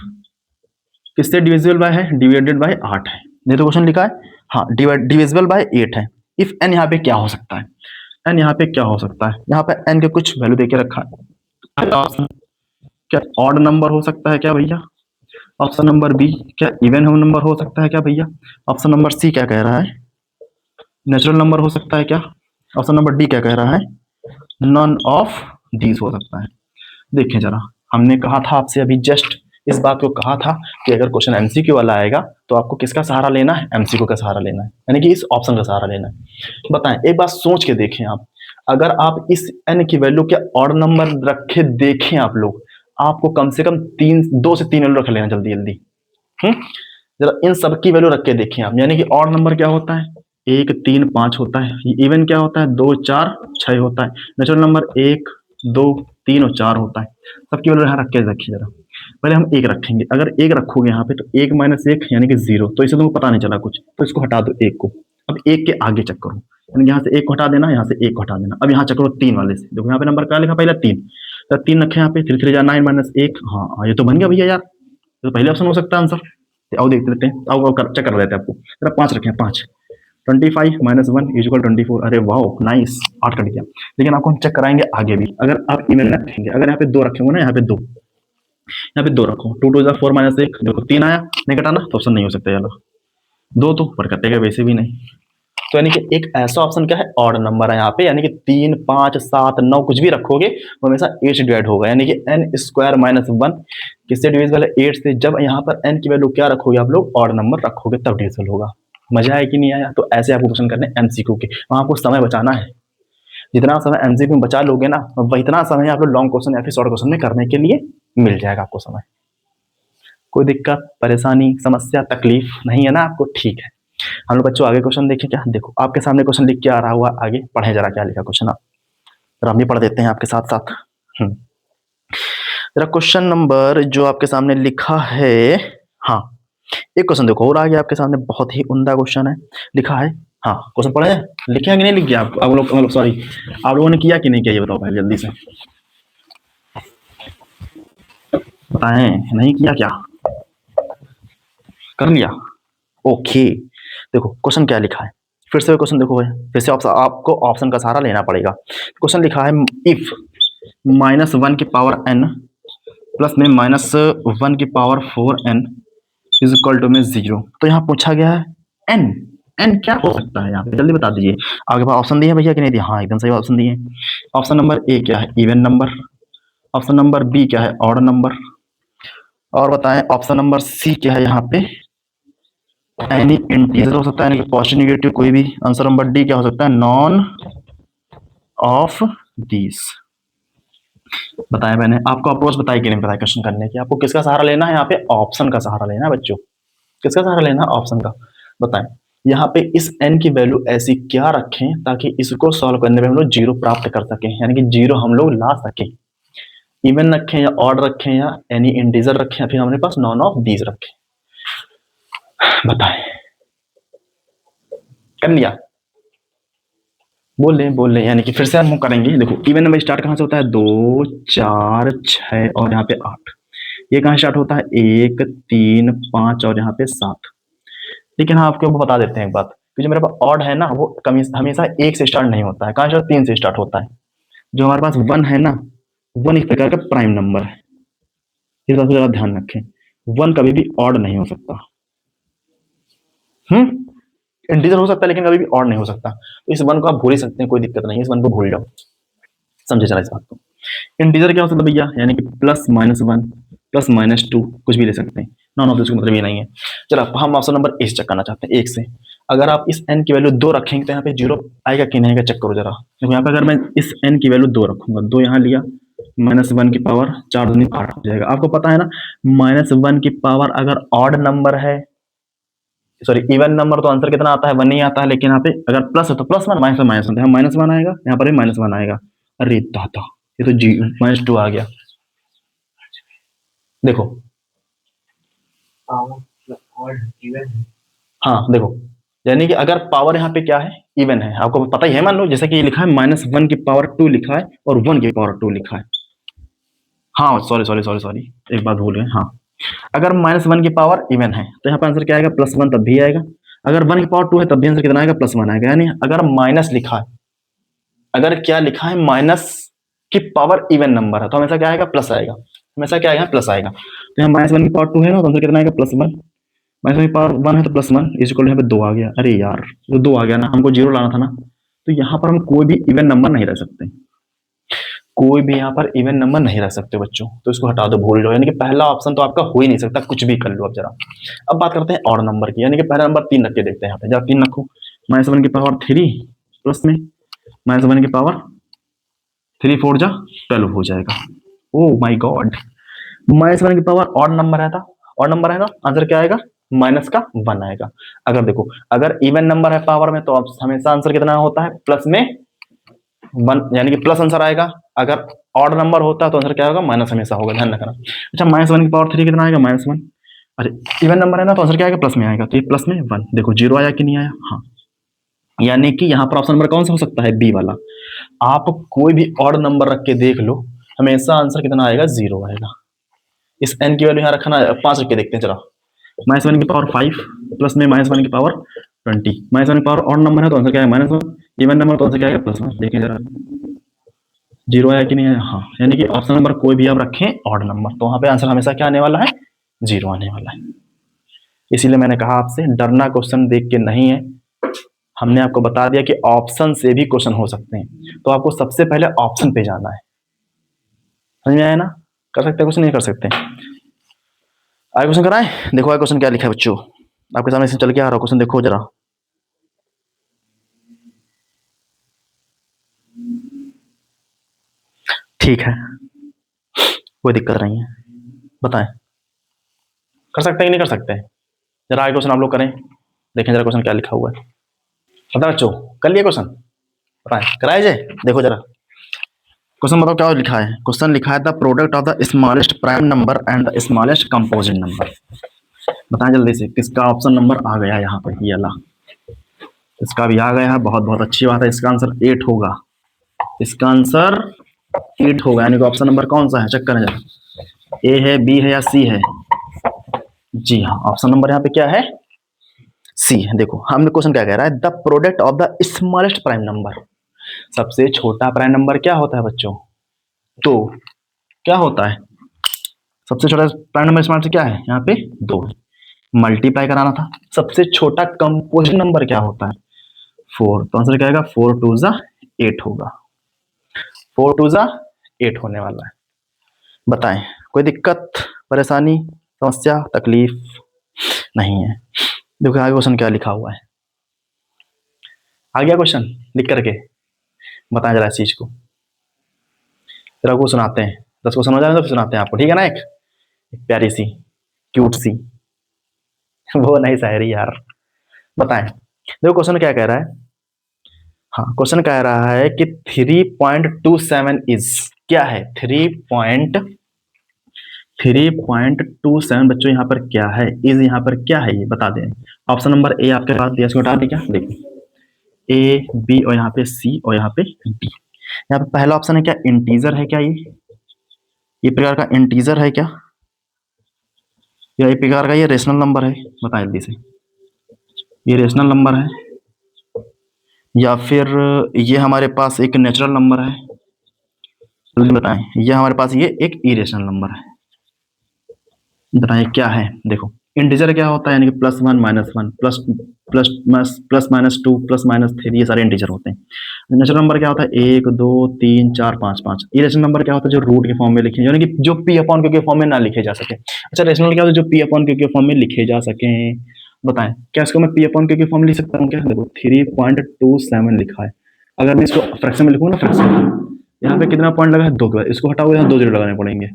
किससे डिविजिबल बाय है, डिवाइडेड बाय 8 है। नहीं तो क्वेश्चन लिखा है हाँ डिविजिबल बाय 8 है, इफ एन यहाँ पे क्या हो सकता है, एन यहाँ पे क्या हो सकता है, यहाँ पे एन के कुछ वैल्यू देके रखा है ऑप्शन, क्या ऑड नंबर हो सकता है क्या भैया, ऑप्शन नंबर बी क्या इवन नंबर हो सकता है क्या भैया, ऑप्शन नंबर सी क्या कह रहा है नेचुरल नंबर हो सकता है क्या, ऑप्शन नंबर डी क्या कह रहा है नॉन ऑफ दीज हो सकता है। देखें जरा, हमने कहा था आपसे अभी जस्ट इस बात को कहा था कि अगर क्वेश्चन एमसीक्यू वाला आएगा तो आपको किसका सहारा लेना है, एमसीक्यू का सहारा लेना है, यानी कि इस ऑप्शन का सहारा लेना है। बताएं, एक बात सोच के देखें आप, अगर आप इस एन की वैल्यू के ऑड नंबर रखे देखें आप लोग, आपको कम से कम 2 से 3 वैल्यू रख लेना जल्दी जल्दी। जरा इन सब की वैल्यू रख के देखें आप, यानी कि ऑड नंबर क्या होता है 1 3 5 होता है, इवन क्या होता है 2 4 6 होता है, नेचुरल नंबर 1 2 3 और 4 होता है। सबकी वैल्यू यहाँ रख के रखिए जरा, पहले हम 1 रखेंगे, अगर 1 रखोगे यहाँ पे तो 1 माइनस 1 यानी कि 0, तो इसे तुमको पता नहीं चला कुछ, तो इसको हटा दो 1 को। अब 1 के आगे चेक करो, यानी यहाँ से 1 को हटा देना, यहाँ से 1 को हटा देना। अब यहाँ चेक करो 3 वाले से, देखो यहाँ पे नंबर क्या लिखा पहले 3, तो 3 रखे यहाँ पे, 3 3 9 माइनस 1, हाँ ये तो बन गया भैया यार, तो पहले ऑप्शन हो सकता है आंसर। आओ देख लेते हैं, आओ चेक कर लेते हैं आपको जरा। 5 रखे हैं, 5 25 माइनस 1 इक्वल 24, अरे वाह नाइस, 8 कट गया। लेकिन आपको हम चेक कराएंगे आगे भी, अगर आप इवन रखेंगे, अगर यहाँ पे 2 रखेंगे ना, यहाँ पे 2, यहाँ पे 2 रखो, 2 2 4 माइनस 1, देखो 3 आया, नहीं कटाना तो ऑप्शन नहीं हो सकता, चलो 2 तो पर कटेगा वैसे भी नहीं, तो यानी कि एक ऐसा ऑप्शन क्या है ऑड नंबर है यहाँ पे, यानी कि 3 5 7 9 कुछ भी रखोगे वो हमेशा 8 से डिवाइड होगा, यानी कि एन स्क्वायर माइनस 1 किससे डिविजिबल है 8 से। जब यहाँ पर एन की वैल्यू क्या रखोगे आप लोग ऑड नंबर रखोगे तब डिविजिबल होगा। मजा आया कि नहीं आया? तो ऐसे आपको क्वेश्चन करने एमसीक्यू के, वहां आपको समय बचाना है, जितना समय एमसीक्यू में बचा लोगे ना वही इतना समय आप लोग लॉन्ग क्वेश्चन या फिर शॉर्ट क्वेश्चन में करने के लिए मिल जाएगा आपको समय। कोई दिक्कत परेशानी समस्या तकलीफ नहीं है ना आपको? ठीक है, हम लोग बच्चों आगे क्वेश्चन देखें क्या। देखो आपके सामने क्वेश्चन लिख के आ रहा हुआ, आगे पढ़े जरा क्या लिखा क्वेश्चन, आप जरा हम भी पढ़ देते हैं आपके साथ साथ। जरा क्वेश्चन नंबर जो आपके सामने लिखा है, हाँ एक क्वेश्चन देखो और आ गया आपके सामने, बहुत ही उम्दा क्वेश्चन है, लिखा है, हाँ क्वेश्चन पढ़े लिखे हैं कि नहीं लिख गया आप लोग सॉरी आप लोगों ने किया कि नहीं किया ये बताओ पहले जल्दी से बताएं, नहीं किया क्या, कर लिया? ओके, देखो क्वेश्चन क्या लिखा है, फिर से क्वेश्चन देखो भाई, फिर से आपको ऑप्शन का सहारा लेना पड़ेगा। क्वेश्चन लिखा है इफ -1 की पावर n प्लस में -1 की power 4n is equal to में 0, तो यहाँ पूछा गया है n क्या हो सकता है यहाँ पे, जल्दी बता दीजिए। आगे पास ऑप्शन दिए हैं भैया कि नहीं दिए? हाँ एकदम सही ऑप्शन दिए। ऑप्शन नंबर ए क्या है even number, option number B क्या है ऑड नंबर, और बताएं ऑप्शन नंबर सी क्या है यहाँ पे एनी इंटीजर हो सकता है, यानी कि पॉजिटिव नेगेटिव कोई भी। आंसर नंबर डी क्या हो सकता है नॉन ऑफ दीज। बताया मैंने आपको, अप्रोच बताई कि नहीं बताया क्वेश्चन करने की, आपको किसका सहारा लेना है यहाँ पे ऑप्शन का सहारा लेना है बच्चों, किसका सहारा लेना है ऑप्शन का। बताएं यहाँ पे इस n की वैल्यू ऐसी क्या रखें ताकि इसको सॉल्व करने में हम लोग 0 प्राप्त कर सकें, यानी कि 0 हम लोग ला सकें। इवन रखें या ऑड रखें या एनी इंटीजर रखें या फिर हमारे पास नॉन ऑफ दीज रखें, बताएं कर लिया? बोल लें, यानी कि फिर से हम करेंगे। देखो इवन नंबर स्टार्ट कहाँ से होता है 2 4 6 और यहाँ पे 8, ये कहाँ स्टार्ट होता है 1 3 5 और यहाँ पे 7। लेकिन हाँ आपको बता देते हैं एक बात कि जो मेरे पास ऑड है ना वो हमेशा 1 से स्टार्ट नहीं होता है, कहाँ स्टार्ट 3 से स्टार्ट होता है। जो हमारे पास 1 है ना 1 एक प्रकार का प्राइम नंबर है, इस बात को जरा ध्यान रखें, 1 कभी भी ऑड नहीं हो सकता। इंटीजर हो सकता है लेकिन कभी भी ऑड नहीं हो सकता, तो इस 1 को आप भूल ही सकते हैं, कोई दिक्कत नहीं है, इस 1 को भूल जाओ, समझे जरा इस बात को। इंटीजर क्या हो सकता है भैया, यानी कि +-1 +-2 कुछ भी ले सकते हैं, नॉन ऑफ दिस का मतलब ये नहीं है। चलो हम ऑप्शन नंबर ए चेक करना चाहते हैं, 1 से। अगर आप इस n की वैल्यू 2 रखेंगे तो यहाँ पे 0 आएगा कि नहीं आएगा चेक करो जरा। देखो यहाँ पे अगर मैं इस n की वैल्यू 2 रखूंगा, 2 यहाँ लिया, -1 की पावर 4 दूनी 8 हो जाएगा। आपको पता है ना -1 की पावर अगर ऑड नंबर है, सॉरी इवन नंबर, तो आंसर कितना आता है 1 ही आता है, लेकिन यहाँ पे अगर प्लस है तो +1 -1 यहाँ -1 आएगा, यहाँ पर भी -1 आएगा। अरे दादा ये तो जी -2 आ गया। देखो हाँ देखो, यानी कि अगर पावर यहाँ पे क्या है इवन है, आपको पता ही है, मान लो जैसे कि ये लिखा है -1 की पावर 2 लिखा है और 1 की पावर 2 लिखा है। हाँ सॉरी एक बात भूल गए, हाँ अगर -1 की पावर इवन है तो यहाँ पर आंसर क्या आएगा +1 तब भी आएगा, अगर 1 की पावर 2 है तब भी आंसर कितना आएगा, +1 आएगा। यानी अगर माइनस लिखा है, अगर क्या लिखा है माइनस की पावर इवन नंबर है तो हमेशा क्या आएगा, प्लस आएगा, हमेशा क्या आएगा, प्लस आएगा। तो यहाँ -1 की पावर 2 है ना, तो आंसर कितना आएगा, +1। -1 की पावर 1 है तो +1 इज इक्वल यहाँ पे 2 आ गया। अरे यार तो 2 आ गया ना, हमको 0 लाना था ना। तो यहाँ पर हम कोई भी इवन नंबर नहीं रख सकते, कोई भी यहाँ पर इवन नंबर नहीं रख सकते बच्चों, तो इसको हटा दो, भूल जाओ। यानी कि पहला ऑप्शन तो आपका हो ही नहीं सकता, कुछ भी कर लो अब जरा। अब बात करते हैं और नंबर की, यानी कि पहला नंबर 3 रख के देखते हैं। यहाँ पे जरा 3 रखो, -1 की पावर 3 प्लस में -1 की पावर 3 4 जा 12 हो जाएगा। ओ माय गॉड, -1 की पावर और नंबर है था, और नंबर है ना, आंसर क्या आएगा, माइनस का 1 आएगा। अगर देखो, अगर इवन नंबर है पावर में तो हमेशा आंसर कितना होता है, प्लस में 1, यानी कि प्लस आंसर आएगा। अगर ऑड नंबर होता है तो आंसर क्या होगा, माइनस हमेशा होगा, ध्यान रखना। अच्छा, -1 की पावर 3 कितना आएगा, -1। अरे इवन नंबर है ना, तो आंसर क्या आएगा, प्लस में आएगा, तो ये प्लस में 1। देखो 0 आया कि नहीं आया, हाँ। यानी कि यहाँ पर ऑप्शन नंबर कौन सा हो सकता है, बी वाला। आप कोई भी ऑड नंबर रख के देख लो, हमेशा आंसर कितना आएगा, 0 आएगा। इस n की वैल्यू यहाँ रखना, 5 रख के देखते हैं जरा। -1 की पावर 5 प्लस में -1 की पावर 20। -1 की पावर ऑड नंबर है तो आंसर क्या है, -1। इवन नंबर तो आंसर क्या आएगा, +1। देखें जरा 0 आया कि नहीं आया, हाँ। यानी कि ऑप्शन नंबर कोई भी आप रखें ऑड नंबर, तो वहां पे आंसर हमेशा क्या आने वाला है, 0 आने वाला है। इसीलिए मैंने कहा आपसे डरना क्वेश्चन देख के नहीं है, हमने आपको बता दिया कि ऑप्शन से भी क्वेश्चन हो सकते हैं, तो आपको सबसे पहले ऑप्शन पे जाना है। समझ में आया ना, कर सकते क्वेश्चन, नहीं कर सकते। आगे क्वेश्चन कराएं, देखो आगे क्वेश्चन क्या लिखा है बच्चों, आपके सामने से चल के आ रहा क्वेश्चन, देखो जरा। ठीक है, कोई दिक्कत नहीं है, बताएं कर सकते हैं कि नहीं कर सकते। जरा आगे क्वेश्चन आप लोग करें, देखें जरा क्वेश्चन क्या लिखा हुआ है। पता बच्चों, कर लिए क्वेश्चन, बताएं कराए जाए। देखो जरा क्वेश्चन बताओ क्या लिखा है। क्वेश्चन लिखा है the product of the smallest prime number and the smallest composite number. बताएं जल्दी से, किसका ऑप्शन नंबर आ गया यहाँ पे, ये वाला इसका भी आ गया है, बहुत बहुत अच्छी बात है। इसका आंसर 8 होगा, इसका आंसर 8 होगा। यानी कि ऑप्शन नंबर कौन सा है, चेक करें जरा, ए है, बी है या सी है। जी हाँ, ऑप्शन नंबर यहाँ पे क्या है, सी है। देखो हमने क्वेश्चन क्या कह रहा है, the product of the smallest prime number. सबसे छोटा प्राइम नंबर क्या होता है बच्चों, तो क्या होता है, सबसे छोटा प्राइम नंबर स्मॉल से क्या है, यहाँ पे 2 है, मल्टीप्लाई कराना था। सबसे छोटा कंपोजिट नंबर क्या होता है, 4, तो आंसर क्या आएगा, 4 2 जा 8 होगा, 4 2 जा 8 होने वाला है। बताएं कोई दिक्कत, परेशानी, समस्या, तकलीफ नहीं है। देखो आगे क्वेश्चन क्या लिखा हुआ है, आ गया क्वेश्चन लिख करके, बताएं जरा इस चीज को, फिर आपको सुनाते हैं। 10 क्वेश्चन हो जाए तो फिर सुनाते हैं आपको, ठीक है ना। एक प्यारी सी क्यूट सी वो नहीं शायरी यार। बताएं, देखो क्वेश्चन क्या कह रहा है। हाँ, क्वेश्चन कह रहा है कि 3.27 इज क्या है, 3.27 बच्चों यहाँ पर क्या है, इज यहाँ पर क्या है ये बता दें। ऑप्शन नंबर ए आपके पास दिया, इसको हटा दें क्या, देखो ए बी और यहाँ पे सी और यहाँ पे डी। यहाँ पे पहला ऑप्शन है क्या, इंटीजर है क्या, ये प्रकार का इंटीजर है क्या, या ये प्रकार का ये रेशनल नंबर है, बताएं जल्दी से, ये रेशनल नंबर है या फिर ये हमारे पास एक नेचुरल नंबर है, जल्दी बताएं। ये हमारे पास ये एक इरेशनल नंबर है, बताएं क्या है। देखो इंटीजर क्या होता है, यानी कि +1 -1 प्लस प्लस प्लस -2 प्लस -3, ये सारे इंटीजर होते हैं। नेचुरल नंबर क्या होता है, 1 2 3 4 5 5। इरेशनल नंबर क्या होता है, जो रूट के फॉर्म में लिखे, यानी कि जो p अपॉन q के फॉर्म में ना लिखे जा सके। अच्छा, रेशनल क्या होता है, जो p अपॉन q के फॉर्म में लिखे जा सके। बताएं क्या इसको मैं p अपॉन q के फॉर्म में लिख सकता हूँ क्या, देखो 3.27 लिखा है, अगर मैं इसको फ्रैक्शन में लिखूँ ना, फ्रैक्शन यहाँ पे कितना पॉइंट लगा है, 2 के, इसको हटाओ, यहाँ 2 जीरो लगाने पड़ेंगे।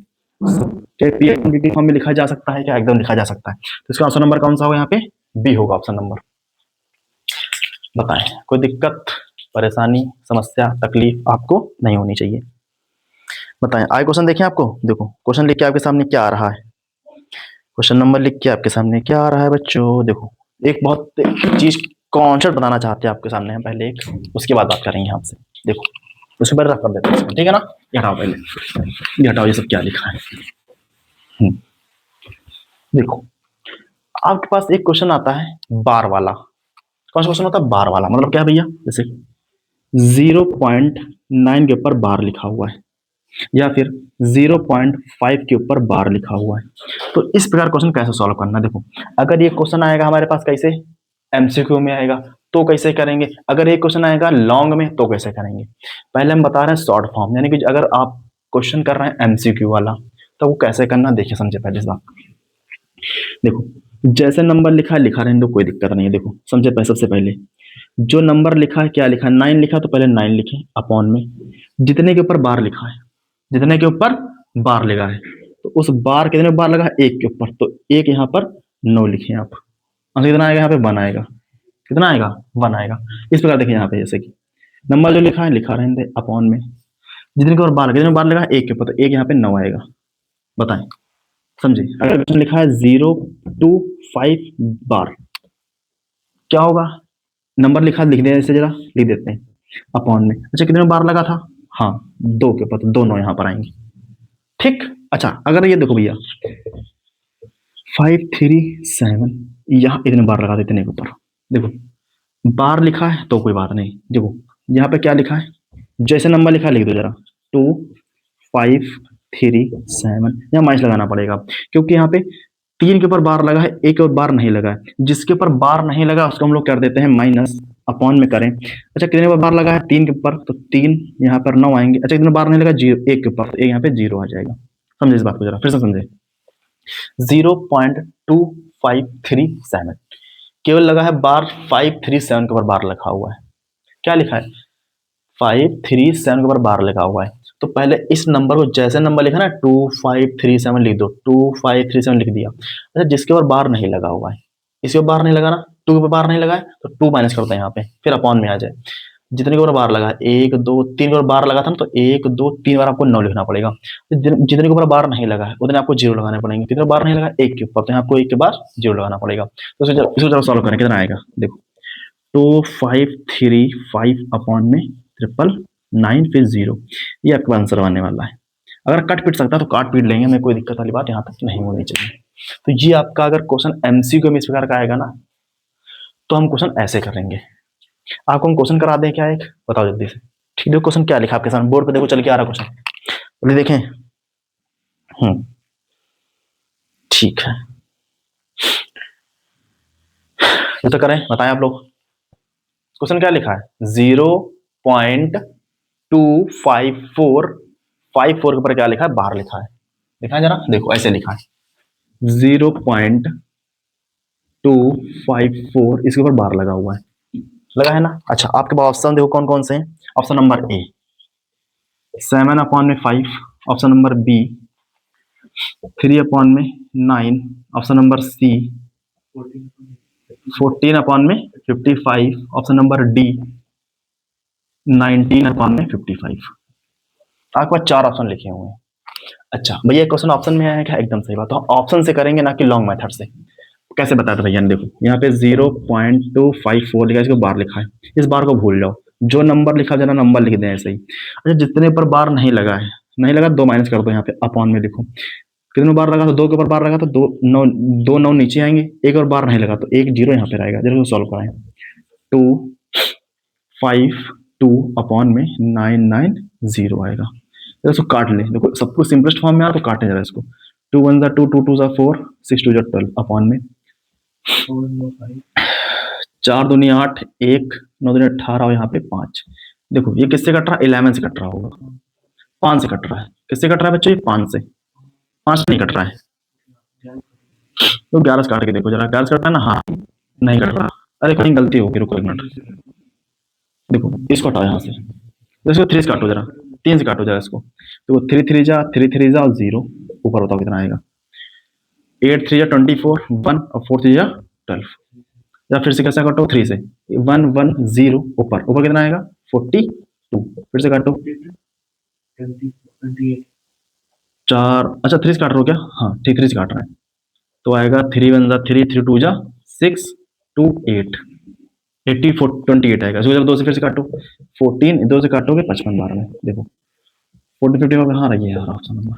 क्या p अपॉन q के फॉर्म में लिखा जा सकता है क्या, एकदम लिखा जा सकता है। तो इसका ऑप्शन नंबर कौन सा होगा, यहाँ पे बी होगा ऑप्शन नंबर। बताएं कोई दिक्कत, परेशानी, समस्या, तकलीफ आपको नहीं होनी चाहिए। बताएं आगे क्वेश्चन देखें, आपको देखो क्वेश्चन लिख के आपके सामने क्या आ रहा है, क्वेश्चन नंबर लिख के आपके सामने क्या आ रहा है बच्चों। देखो एक बहुत चीज कॉन्सेप्ट बताना चाहते हैं आपके सामने हम पहले एक, उसके बाद बात करेंगे आपसे। देखो उसके बाद रख कर देते हैं, ठीक है ना। ये हटाओ पहले, ये हटाओ, ये सब क्या लिखा है। देखो आपके पास एक क्वेश्चन आता है बार वाला, कौन सा क्वेश्चन होता है? बार वाला। मतलब क्या है भैया, जैसे 0.9 के ऊपर बार लिखा हुआ है या फिर 0.5 के ऊपर बार लिखा हुआ है। तो इस प्रकार क्वेश्चन कैसे सॉल्व करना है? देखो, अगर ये क्वेश्चन आएगा हमारे पास कैसे, एमसीक्यू में आएगा, तो कैसे करेंगे? अगर ये क्वेश्चन आएगा लॉन्ग में तो कैसे करेंगे? पहले हम बता रहे हैं शॉर्ट फॉर्म, यानी कि अगर आप क्वेश्चन कर रहे हैं एमसीक्यू वाला तो वो कैसे करना, देखिए समझे पहले इस बात। देखो, जैसे नंबर लिखा है लिखा रहने दो, कोई दिक्कत नहीं है। देखो समझे पहले, सबसे पहले जो नंबर लिखा है, क्या लिखा है? 9 लिखा, तो पहले 9 लिखे अपॉन में जितने के ऊपर बार लिखा है, जितने के ऊपर बार लगा है, तो उस बार कितने बार लगा है? एक के ऊपर, तो एक यहाँ पर 9 लिखे आप। आंसर कितना आएगा? यहाँ पे 1 आएगा। कितना आएगा? 1 आएगा। इस प्रकार देखिए यहाँ पे, जैसे कि नंबर जो लिखा है लिखा रहने दे अपॉन में जितने के ऊपर बार, कितने बार लगा है? एक के ऊपर, तो एक यहाँ पे 9 आएगा। बताएं, समझे? अगर क्वेश्चन लिखा है 0 to 5 बार, क्या होगा? नंबर लिखा लिख दें, ऐसे जरा लिख देते हैं अपॉन में। अच्छा, कितने बार लगा था? हाँ, 2 के ऊपर, तो 2 9 यहाँ पर आएंगे। ठीक। अच्छा, अगर ये देखो भैया 5 3 7, यहाँ इतने बार लगा देते हैं के ऊपर। देखो बार लिखा है तो कोई बात नहीं। देखो यहाँ पे क्या लिखा है, जैसे नंबर लिखा है लिख दो जरा, 2 5 3 7, यहाँ माइनस लगाना पड़ेगा क्योंकि यहाँ पे 3 के ऊपर बार लगा है, एक और बार नहीं लगा है। जिसके ऊपर बार नहीं लगा उसको हम लोग कर देते हैं माइनस, अपॉन में करें। अच्छा, कितने बार लगा है? 3 के ऊपर, तो 3 यहाँ पर 9 आएंगे। अच्छा, कितने बार नहीं लगा? 0, एक के ऊपर, तो एक यहाँ पे 0 आ जाएगा। समझे इस बात को जरा, फिर से समझे। 0.2537 केवल लगा है बार, 537 के ऊपर बार लिखा हुआ है। क्या लिखा है? 537 के ऊपर बार लिखा हुआ है। तो पहले इस नंबर को, जैसे नंबर लिखा ना 2537 लिख दो, 2537 लिख दिया। अच्छा, जिसके ऊपर बार नहीं लगा हुआ है, इसके ऊपर बार नहीं लगा ना, 2 के ऊपर बार नहीं लगा है, तो 2 माइनस करते हैं यहाँ पे, फिर अपॉन में आ जाए। जितने के ऊपर बार लगा है, 1 2 3 के ऊपर बार लगा था ना, तो 1 2 3 बार आपको 9 लिखना पड़ेगा। जितने के ऊपर बार नहीं लगा है उतने आपको 0 लगाने पड़ेंगे। कितने बार नहीं लगा? 1 के ऊपर, तो यहाँ आपको 1 के बाद 0 लगाना पड़ेगा। तो इसको जरा सॉल्व करें, कितना आएगा? देखो 2535 अपॉन में 999 फिर 0, ये आपका आंसर आने वाला है। अगर कट पीट सकता है तो काट पीट लेंगे, हमें कोई दिक्कत वाली बात यहाँ तक नहीं होनी चाहिए। तो ये आपका अगर क्वेश्चन एमसीक्यू में इस प्रकार का आएगा ना, तो हम क्वेश्चन ऐसे करेंगे। आपको हम क्वेश्चन करा दें क्या, एक बताओ जल्दी से। ठीक है, क्वेश्चन क्या लिखा आपके सामने बोर्ड पे, देखो चल के आ रहा क्वेश्चन, बोले देखें। ठीक है, ये तो करें, बताएं आप लोग। क्वेश्चन क्या लिखा है? 0.254 के ऊपर क्या लिखा है? बार लिखा है। लिखा है जरा, देखो ऐसे लिखा है 0.254, इसके ऊपर बार लगा हुआ है, लगा है ना। अच्छा, आपके पास ऑप्शन देखो कौन कौन से हैं। ऑप्शन नंबर ए 7 अपॉन में 5, ऑप्शन नंबर बी 3 अपॉन में 9, ऑप्शन नंबर सी 14 अपॉन में 55, ऑप्शन नंबर डी 19 अपॉन में 55। आपके पास 4 ऑप्शन लिखे हुए हैं। अच्छा भैया, क्वेश्चन ऑप्शन में आया है क्या? एकदम सही बात। तो ऑप्शन से करेंगे ना कि लॉन्ग मेथड से। कैसे बताते भैया ने, देखो यहाँ पे 0.254 लिखा है, इसको बार लिखा है, इस बार को भूल जाओ, जो नंबर लिखा जरा नंबर लिख दें ऐसे ही। अच्छा, जितने पर बार नहीं लगा है, नहीं लगा 2 माइनस कर दो, यहाँ पे अपॉन में लिखो। कितने बार लगा? तो 2 के ऊपर बार लगा तो 2 9 नीचे आएंगे, एक और बार नहीं लगा तो 1 0 यहाँ पे रहेगा। जरा सॉल्व कराएं। 252 अपॉन में 990 आएगा। जरा इसको काट ले, देखो सब कुछ सिंपलेस्ट फॉर्म में आ तो काटे जरा इसको। 2 1 2 2 2 4 6 2 12 अपॉन में 4 दूनी 8 1 9 दूनी 18 और यहाँ पे 5। देखो ये किससे कट रहा है? 11 से कट रहा होगा, 5 से कट रहा है। किससे कट रहा है बच्चों? ये 5 से, 5 नहीं कट रहा है। तो 11 से काट के देखो जरा, 11 से कटता है ना? हाँ, नहीं कट रहा। अरे कहीं गलती होगी, रुको एक मिनट। देखो इसको हटाओ यहाँ से, इसको 3 से काटो जरा, 3 से काटो जरा इसको। तो 3 3 जा 3 3 जा और 0, ऊपर बताओ कितना आएगा? 8 3 जा 24, 1 और 4 3 जा 12। या फिर से कैसे काटो? 3 से 1 1 0, ऊपर ऊपर कितना आएगा? 42। फिर से काटो 4। अच्छा 3 से काट रहे हो क्या? हाँ ठीक, 3 से काट रहा है। तो आएगा 3 1 जा 3 3 2 जा 6 2 8, 84 28 आएगा। इसको जब 2 से फिर से काटो, 14 2 से काटोगे 55 12 में। देखो 40 50 हाँ रही है यार ऑप्शन नंबर।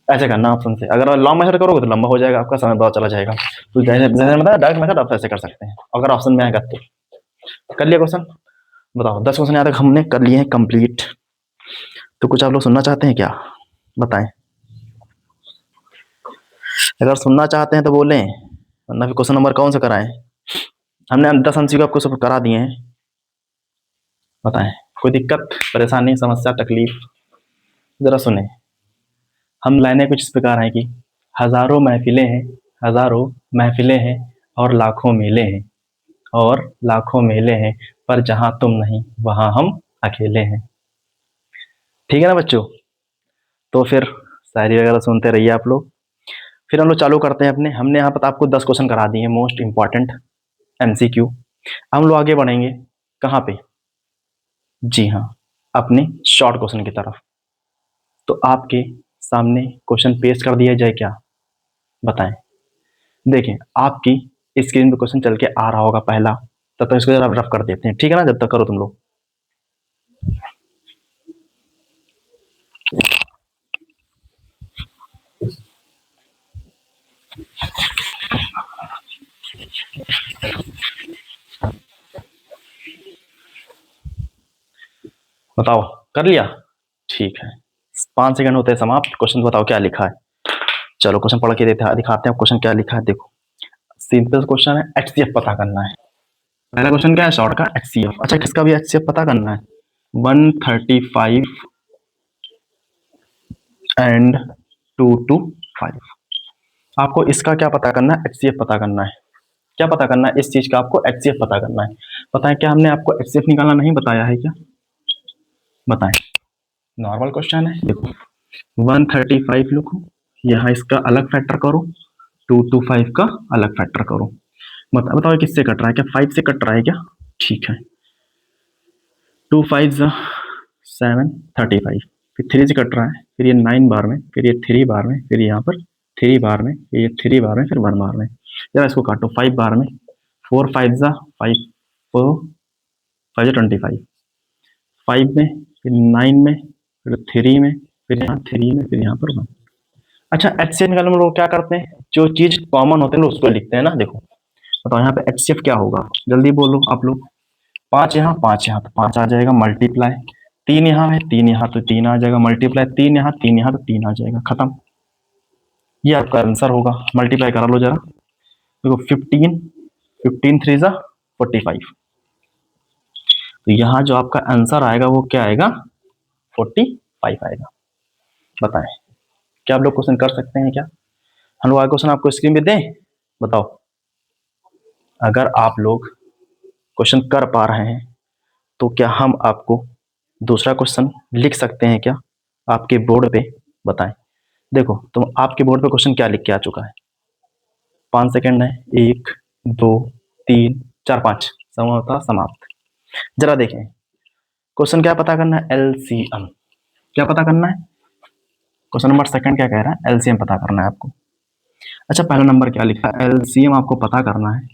ऐसे करना ऑप्शन से। अगर लॉन्ग मेथड करोगे तो लंबा हो जाएगा, आपका समय बहुत चला जाएगा। तो जैसे जैसे मतलब डायरेक्ट मेथड आप ऐसे कर सकते हैं अगर ऑप्शन में आएगा तो। कर लिया क्वेश्चन? बताओ 10 क्वेश्चन यहाँ तक हमने कर लिए हैं कंप्लीट। तो कुछ आप लोग सुनना चाहते हैं क्या? बताएं। अगर सुनना चाहते हैं तो बोलें, वरना फिर क्वेश्चन नंबर कौन सा कराएं? हमने 10 MCQ आपको सब करा दिए हैं। बताएं, कोई दिक्कत, परेशानी, समस्या, तकलीफ? जरा सुने। हम लाइनें कुछ इस प्रकार हैं कि हजारों महफिलें हैं, हजारों महफिलें हैं और लाखों मेले हैं, और लाखों मेले हैं, पर जहां तुम नहीं वहां हम अकेले हैं। ठीक है ना बच्चों? तो फिर शायरी वगैरह सुनते रहिए आप लोग। फिर हम लोग चालू करते हैं अपने। हमने यहाँ पर आपको 10 क्वेश्चन करा दिए हैं मोस्ट इंपॉर्टेंट MCQ। हम लोग आगे बढ़ेंगे कहाँ पे? जी हाँ, अपने शॉर्ट क्वेश्चन की तरफ। तो आपके सामने क्वेश्चन पेश कर दिया जाए क्या? बताएं। देखें, आपकी स्क्रीन पे क्वेश्चन चल के आ रहा होगा पहला, तब तक इसको जरा रफ कर देते हैं, ठीक है ना? जब तक करो तुम लोग। बताओ, कर लिया? ठीक है, 5 सेकंड होते हैं समाप्त। क्वेश्चन बताओ क्या लिखा है। चलो क्वेश्चन पढ़ के देते हैं, दिखाते हैं क्वेश्चन क्या लिखा है। देखो, सिंपल क्वेश्चन है, HCF पता करना है। पहला क्वेश्चन क्या है? शॉर्ट का HCF। अच्छा, किसका भी HCF पता करना है? 135 एंड 225। आपको इसका क्या पता करना है? HCF पता करना है। क्या पता करना है? इस चीज का आपको HCF पता करना है। पता है क्या हमने आपको HCF निकालना नहीं बताया है क्या? बताएं। नॉर्मल क्वेश्चन है। देखो, 135 लिखो, यहाँ इसका अलग फैक्टर करो, 225 का अलग फैक्टर करो। बताओ किससे कट रहा है? क्या 5 से कट रहा है क्या? ठीक है, 2 5 7 35, फिर 3 से कट रहा है, फिर ये 9 बार में, फिर ये 3 बार में, फिर यहाँ पर 3 बार में, फिर ये 3 बार में, फिर 1 बार में। जरा इसको काटो 5 बार में, 4 5 5 4 5 25, 5 में, फिर 9 में, फिर 3 में, फिर यहाँ 3 में, फिर यहाँ पर 1। अच्छा, HCF निकालने में लोग क्या करते हैं? जो चीज कॉमन होते हैं उसको लिखते हैं ना। देखो, बताओ यहाँ पे HCF क्या होगा? जल्दी बोलो आप लोग। 5 यहाँ, 5 यहाँ, तो 5 आ जाएगा मल्टीप्लाई। 3 यहाँ है, 3 यहाँ, तो 3 आ जाएगा मल्टीप्लाई। 3 यहाँ, 3 यहाँ, तो 3 आ जाएगा, खत्म। ये आपका आंसर होगा। मल्टीप्लाई करा लो जरा। देखो, 15 15 3 जा 45। तो यहाँ जो आपका आंसर आएगा वो क्या आएगा? 45 आएगा। बताएं, क्या आप लोग क्वेश्चन कर सकते हैं क्या? हम लोग क्वेश्चन आपको स्क्रीन पे दें? बताओ, अगर आप लोग क्वेश्चन कर पा रहे हैं तो क्या हम आपको दूसरा क्वेश्चन लिख सकते हैं क्या आपके बोर्ड पे? बताएं। देखो, तुम आपके बोर्ड पे क्वेश्चन क्या लिख के आ चुका है? 5 सेकंड है। 1 2 3 4 5, समय होता समाप्त। जरा देखें, क्वेश्चन क्या पता करना है? LCM। क्या पता करना है? क्वेश्चन नंबर सेकंड क्या कह रहा है? LCM पता करना है आपको। अच्छा, पहला नंबर क्या लिखा है? LCM आपको पता करना है।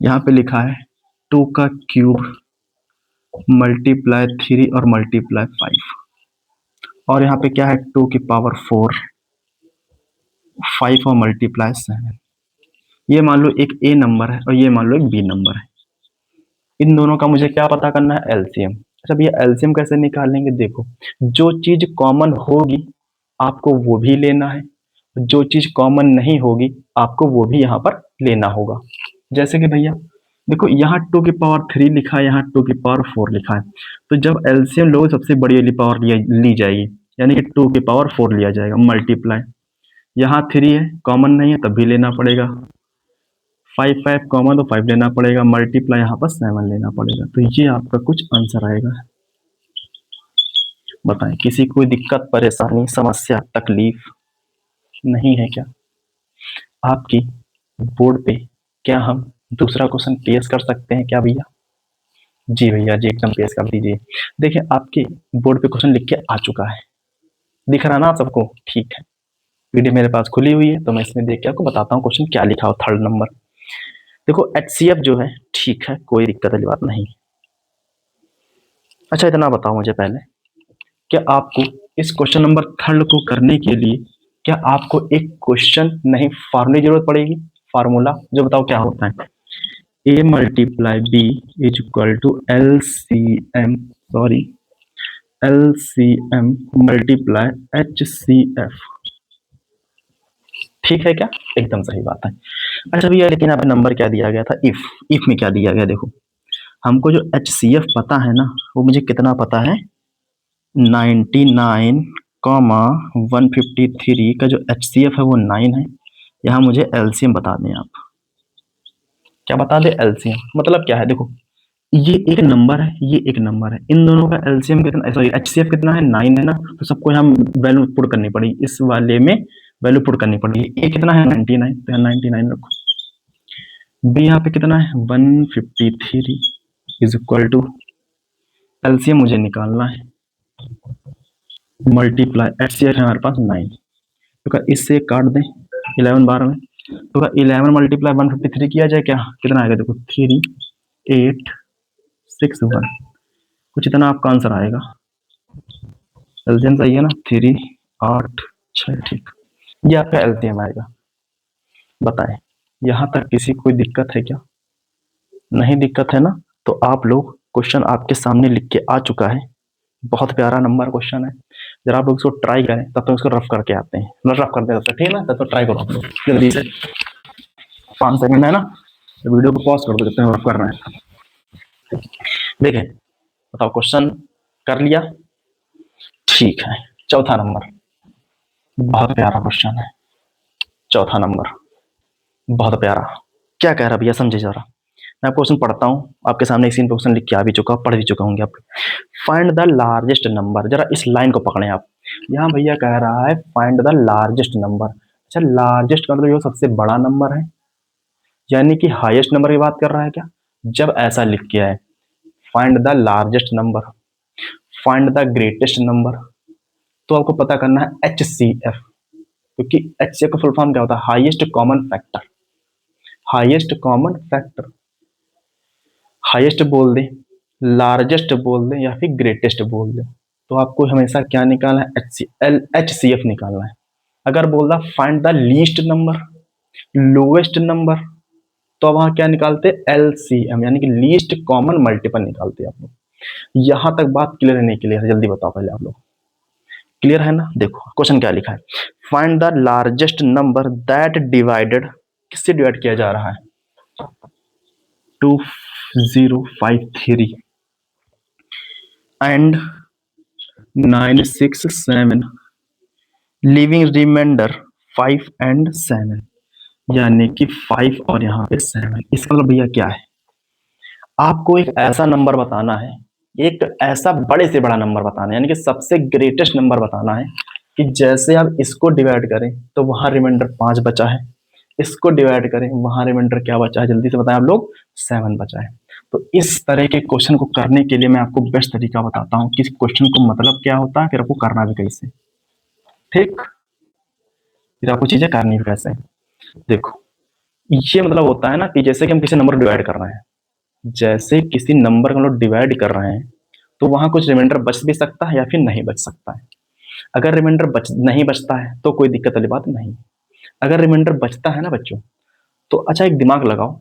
यहाँ पे लिखा है 2 का क्यूब मल्टीप्लाई 3 और मल्टीप्लाई 5, और यहाँ पे क्या है? 2 की पावर 4, 5 और मल्टीप्लाई 7। ये मान लो एक A नंबर है और ये मान लो एक B नंबर है। इन दोनों का मुझे क्या पता करना है? LCM। अच्छा भैया, LCM कैसे निकालेंगे? देखो, जो चीज कॉमन होगी आपको वो भी लेना है, जो चीज कॉमन नहीं होगी आपको वो भी यहाँ पर लेना होगा। जैसे कि भैया देखो, यहाँ 2 की पावर 3 लिखा है, यहाँ 2 की पावर 4 लिखा है। तो जब LCM लोगे सबसे बड़ी वाली पावर ली जाएगी, यानी कि 2 की पावर 4 लिया जाएगा मल्टीप्लाई। यहाँ 3 है, कॉमन नहीं है तब भी लेना पड़ेगा। 5 5 कॉमन, तो 5 लेना पड़ेगा, मल्टीप्लाई यहाँ पर 7 लेना पड़ेगा। तो ये आपका कुछ आंसर आएगा। बताएं, किसी कोई दिक्कत, परेशानी, समस्या, तकलीफ नहीं है क्या आपकी बोर्ड पे? क्या हम दूसरा क्वेश्चन पेश कर सकते हैं क्या भैया? जी भैया जी, एकदम पेश कर दीजिए। देखिए, आपके बोर्ड पे क्वेश्चन लिख के आ चुका है, दिख रहा ना आप सबको? ठीक है, वीडियो मेरे पास खुली हुई है तो मैं इसमें देख के आपको बताता हूँ क्वेश्चन क्या लिखा हो। थर्ड नंबर देखो, HCF जो है, ठीक है, कोई दिक्कत वाली बात नहीं। अच्छा, इतना बताओ मुझे पहले, क्या आपको इस क्वेश्चन नंबर थर्ड को करने के लिए क्या आपको एक क्वेश्चन नहीं फार्मूले की जरूरत पड़ेगी? फार्मूला जो बताओ क्या होता है? A multiply B is equal to L C M, sorry L C M multiply H C F. ठीक है क्या? एकदम सही बात है। अच्छा भैया लेकिन यहाँ पे नंबर क्या दिया गया था? इफ में क्या दिया गया? देखो हमको जो एच सी एफ पता है ना, वो मुझे कितना पता है? 99 कॉमा 153 का जो एच सी एफ है वो 9 है। यहाँ मुझे एलसीएम बता दें आप। क्या बता दे? एलसीएम मतलब क्या है? देखो ये एक नंबर है, ये एक नंबर है, इन दोनों का एलसीएम कितना, सॉरी एचसीएफ कितना है? 9 है ना। तो सबको हम वैल्यू पुट करनी पड़ेगी, इस वाले में वैल्यू पुट करनी पड़ेगी। ए कितना है? 99, तो 99 रखो। बी यहाँ पे कितना है? 153 इज इक्वल टू एलसीएम मुझे निकालना है मल्टीप्लाई एचसीएफ है हमारे पास 9। तो क्या इससे काट दें 11 बार में? तो क्या 11 मल्टीप्लाई 153 किया जाए क्या? कितना आएगा? देखो 3861 कुछ इतना आपका आंसर आएगा। एलसीएम सही है ना? 3 8 6, ठीक। ये आपका एलसीएम आएगा। बताएं यहाँ तक किसी कोई दिक्कत है क्या? नहीं दिक्कत है ना? तो आप लोग क्वेश्चन आपके सामने लिख के आ चुका है। बहुत प्यारा नंबर क्वेश्चन है। जरा आप लोग इसको ट्राई करें, तब तक इसको रफ करके आते हैं। रफ करते हैं, ठीक है ना? तब तक ट्राई करो आप लोग जल्दी से। 5 सेकंड है ना, तो वीडियो को पॉज कर दो, कितने रफ कर रहे हैं। देखें बताओ, क्वेश्चन कर लिया? ठीक है। चौथा नंबर, बहुत प्यारा क्वेश्चन है। चौथा नंबर बहुत प्यारा। क्या कह रहा भैया? समझे जरा। मैं आपको क्वेश्चन पढ़ता हूँ, आपके सामने एक सीन क्वेश्चन लिख के आ भी चुका, पढ़ भी चुका होंगे आप। Find the largest number. जरा इस लाइन को पकड़ें आप। यहाँ भैया कह रहा है फाइंड द लार्जेस्ट नंबर। अच्छा लार्जेस्ट का मतलब ये सबसे बड़ा नंबर है, यानी कि हाईएस्ट नंबर की बात कर रहा है क्या? जब ऐसा लिख के आए find the largest number, find the greatest number, तो आपको पता करना है एच सी एफ, क्योंकि एच सी एफ का फुल फॉर्म क्या होता है? Highest common factor. Highest common factor, highest बोल दे, लार्जेस्ट बोल दे, या फिर ग्रेटेस्ट बोल दे, तो आपको हमेशा क्या निकालना है? एच सी एफ निकालना है। अगर बोल रहा find the least number, lowest number, तो वहां क्या निकालते? एलसीएम, यानी कि लीस्ट कॉमन मल्टीपल निकालते हैं आप लोग। यहां तक बात क्लियर है? नहीं क्लियर है? जल्दी बताओ पहले आप लोग। क्लियर है ना? देखो क्वेश्चन क्या लिखा है, find the largest number that divided, किससे डिवाइड किया जा रहा है? 2053 एंड 967, लिविंग रिमाइंडर 5 एंड 7, यानी कि 5 और यहाँ पे 7। इसका मतलब भैया क्या है? आपको एक ऐसा नंबर बताना है, एक ऐसा बड़े से बड़ा नंबर बताना है, यानी कि सबसे ग्रेटेस्ट नंबर बताना है, कि जैसे आप इसको डिवाइड करें तो वहां रिमाइंडर 5 बचा है, इसको डिवाइड करें वहां रिमाइंडर क्या बचा है? जल्दी से बताएं आप लोग। 7 बचा है। तो इस तरह के क्वेश्चन को करने के लिए मैं आपको बेस्ट तरीका बताता हूँ कि इस क्वेश्चन को मतलब क्या होता है, फिर आपको करना भी कैसे। ठीक, फिर आपको चीजें करनी भी कैसे। देखो ये मतलब होता है ना कि जैसे कि हम किसी नंबर को डिवाइड कर रहे हैं, जैसे किसी नंबर को हम लोग डिवाइड कर रहे हैं, तो वहां कुछ रिमाइंडर बच भी सकता है या फिर नहीं बच सकता है। अगर रिमाइंडर नहीं बचता है तो कोई दिक्कत वाली बात नहीं। अगर रिमाइंडर बचता है ना बच्चों, तो अच्छा एक दिमाग लगाओ,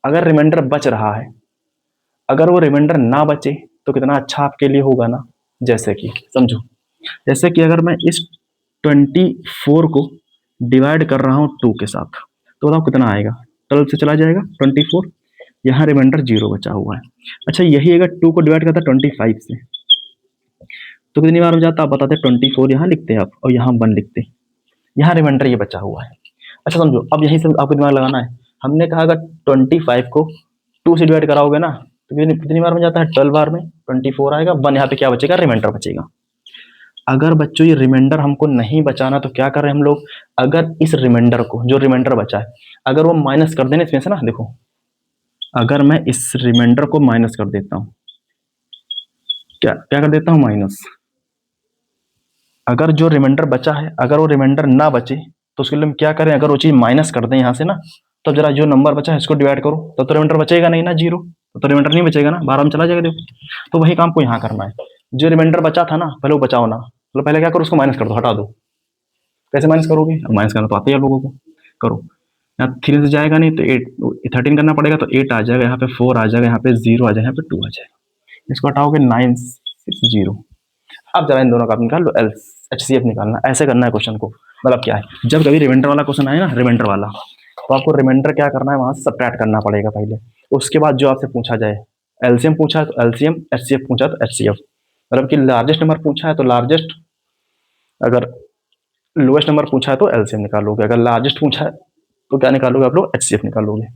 अगर रिमाइंडर बच रहा है, अगर वो रिमाइंडर ना बचे तो कितना अच्छा आपके लिए होगा ना। जैसे कि समझो, जैसे कि अगर मैं इस 24 को डिवाइड कर रहा हूँ 2 के साथ, तो बताओ कितना आएगा? 12 से चला जाएगा 24, यहाँ रिमाइंडर 0 बचा हुआ है। अच्छा यही अगर 2 को डिवाइड करता 25 से, तो कितनी बार हो जाता? आप बताते 24 यहाँ लिखते आप और यहाँ 1 लिखते, यहाँ रिमाइंडर ये बचा हुआ है। अच्छा समझो, अब यहीं से आपको दिमाग लगाना है। हमने कहा अगर 25 को 2 से डिवाइड कराओगे ना, तो कितनी बार में जाता है? 12 बार में 24 आएगा, 1 यहाँ पे क्या बचेगा? रिमाइंडर बचेगा। अगर बच्चों ये रिमाइंडर हमको नहीं बचाना तो क्या कर रहे हैं हम लोग? अगर इस रिमाइंडर को, जो रिमाइंडर बचा है, अगर वो माइनस कर देना इसमें से ना, देखो अगर मैं इस रिमाइंडर को माइनस कर देता हूं, क्या क्या कर देता हूं? माइनस। अगर जो रिमाइंडर बचा है, अगर वो रिमाइंडर ना बचे, तो उसके लिए हम क्या करें? अगर वो चीज माइनस कर दें यहाँ से ना, तो जरा जो नंबर बचा है इसको डिवाइड करो, तो रिमाइंडर बचेगा नहीं ना, 0। तो रिमाइंडर नहीं बचेगा ना, 12 में चला जाएगा। देखो तो वही काम को यहाँ करना है। जो रिमाइंडर बचा था ना, पहले वो बचाओ ना, तो पहले क्या करो? उसको माइनस कर दो, हटा दो। कैसे माइनस करोगे? अब माइनस करना तो आता ही है लोगों को, करो। यहाँ 3 से जाएगा नहीं तो 13 करना पड़ेगा, तो 8 आ जाएगा, यहाँ पे 4 आ जाएगा, यहाँ पे 0 आ जाएगा, यहाँ पे 2 आ जाएगा। इसको हटाओगे 960। अब जरा इन दोनों का आप निकाल लो, HCF निकालना, ऐसे करना है क्वेश्चन को। मतलब क्या है, जब कभी रिमाइंडर वाला क्वेश्चन आए ना, रिमाइंडर वाला, तो आपको रिमाइंडर क्या करना है, वहां से सब्ट्रैक्ट करना पड़ेगा पहले। उसके बाद जो आपसे पूछा जाए, एलसीएम पूछा है तो एलसीएम, HCF पूछा तो HCF। मतलब कि लार्जेस्ट नंबर पूछा है तो लार्जेस्ट, अगर लोएस्ट नंबर पूछा है तो एलसीएम निकालोगे, अगर लार्जेस्ट पूछा है तो क्या निकालोगे आप लोग, HCF निकालोगे।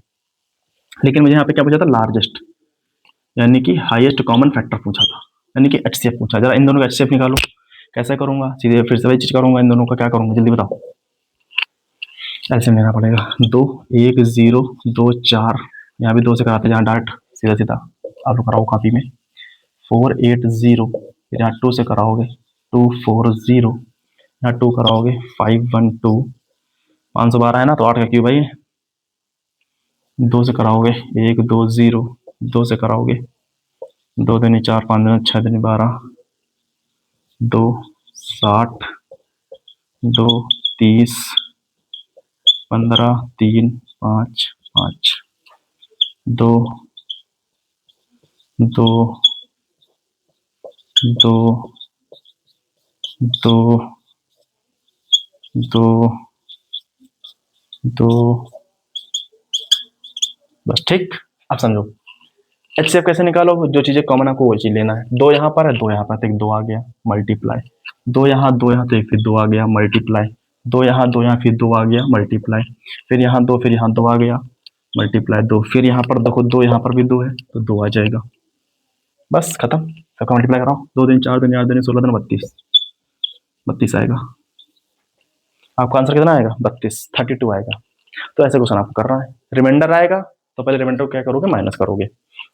लेकिन मुझे यहाँ पे क्या पूछा था, लार्जेस्ट, यानी कि हाईएस्ट कॉमन फैक्टर पूछा था, यानी कि HCF पूछा। जरा इन दोनों का HCF निकालो। कैसे करूंगा, सीधे फिर से वही चीज करूंगा, इन दोनों का क्या करूंगा जल्दी बताओ। एलसीएम लेना पड़ेगा, 2 1 0 2 4, यहाँ भी 2 से कराते जहाँ डायरेक्ट सीधा सीधा आप लोग कराओ कॉपी में। 4 8 0, फिर यहाँ 2 से कराओगे 2 4 0, यहाँ 2 कराओगे 5 1 2, 512 है ना, तो 8 का क्यूब है ये। 2 से कराओगे 1 2 0, 2 से कराओगे 2 दूनी 4 5 दूनी 6 दूनी 12, 2 60, 2 30, 15 3 5 5, 2 2 2 2 2 2, बस ठीक। अब समझो HCF कैसे निकालो, जो चीजें कॉमन आपको वो चीज लेना है। 2 यहाँ पर है, 2 यहाँ पर, तो एक 2 आ गया, मल्टीप्लाई। 2 यहाँ 2 यहाँ, तो एक फिर 2 आ गया, मल्टीप्लाई। 2 यहाँ 2 यहाँ, फिर 2 आ गया, मल्टीप्लाई। फिर यहाँ 2, फिर यहाँ 2 आ गया, मल्टीप्लाई 2। फिर यहाँ पर देखो 2 यहाँ पर भी 2 है, तो 2 आ जाएगा। बस खत्म, सबका मल्टीप्लाई कराओ। 2 दिन 4 दिन 8 दिन 16 दिन 32, 32 आएगा। आपका आंसर कितना आएगा, 32 आएगा। तो ऐसे क्वेश्चन आपको कर रहा है, रिमाइंडर आएगा तो पहले रिमाइंडर को क्या करोगे, माइनस करोगे।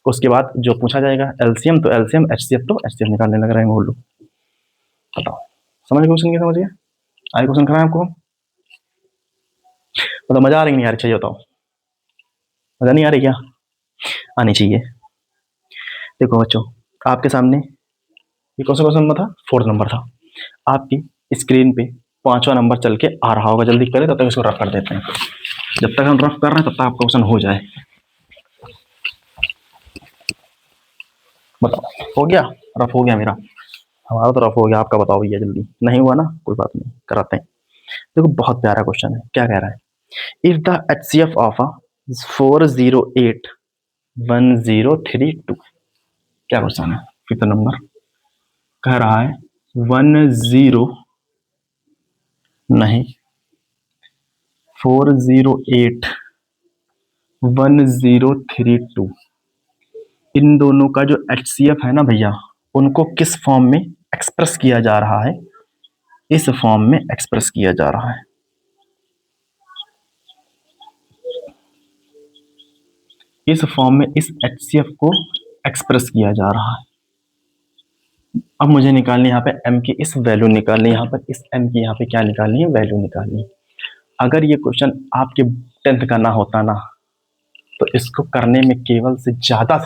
उसके बाद जो पूछा जाएगा एलसीएम तो एलसीएम, HCF तो HCF निकालने लग रहे हैं वो लोग। बताओ, समझ क्वेश्चन क्या, समझिए आगे क्वेश्चन कराएं आपको। मतलब मजा आ रही नहीं आ रही, चाहिए बताओ, मजा नहीं आ रही क्या, आनी चाहिए। देखो बच्चों, आपके सामने ये कौन सा क्वेश्चन नंबर था, 4th नंबर था। आपकी स्क्रीन पे 5वां नंबर चल के आ रहा होगा, जल्दी करें, तब तक इसको रफ कर देते हैं। जब तक हम रफ कर रहे हैं तब तक आपका क्वेश्चन हो जाए। बताओ, हो गया, रफ हो गया मेरा, हमारा तो रफ हो गया, आपका बताओ भैया जल्दी। नहीं हुआ ना, कोई बात नहीं, कराते हैं। देखो बहुत प्यारा क्वेश्चन है, क्या कह रहा है, इफ द HCF ऑफ 4081032, क्या क्वेश्चन है, 5th नंबर कह रहा है 10 नहीं 4081032, इन दोनों का जो HCF है ना भैया, उनको किस फॉर्म में एक्सप्रेस किया जा रहा है, इस फॉर्म में एक्सप्रेस किया जा रहा है। इस फॉर्म में इस HCF को एक्सप्रेस किया जा रहा है। अब मुझे निकालनी यहाँ पे m की इस वैल्यू निकालनी, यहाँ पर इस m की यहाँ पे क्या निकालनी है, वैल्यू निकालनी। अगर ये क्वेश्चन आपके 10th का ना होता ना, तो इसको करने में केवल से ज्यादा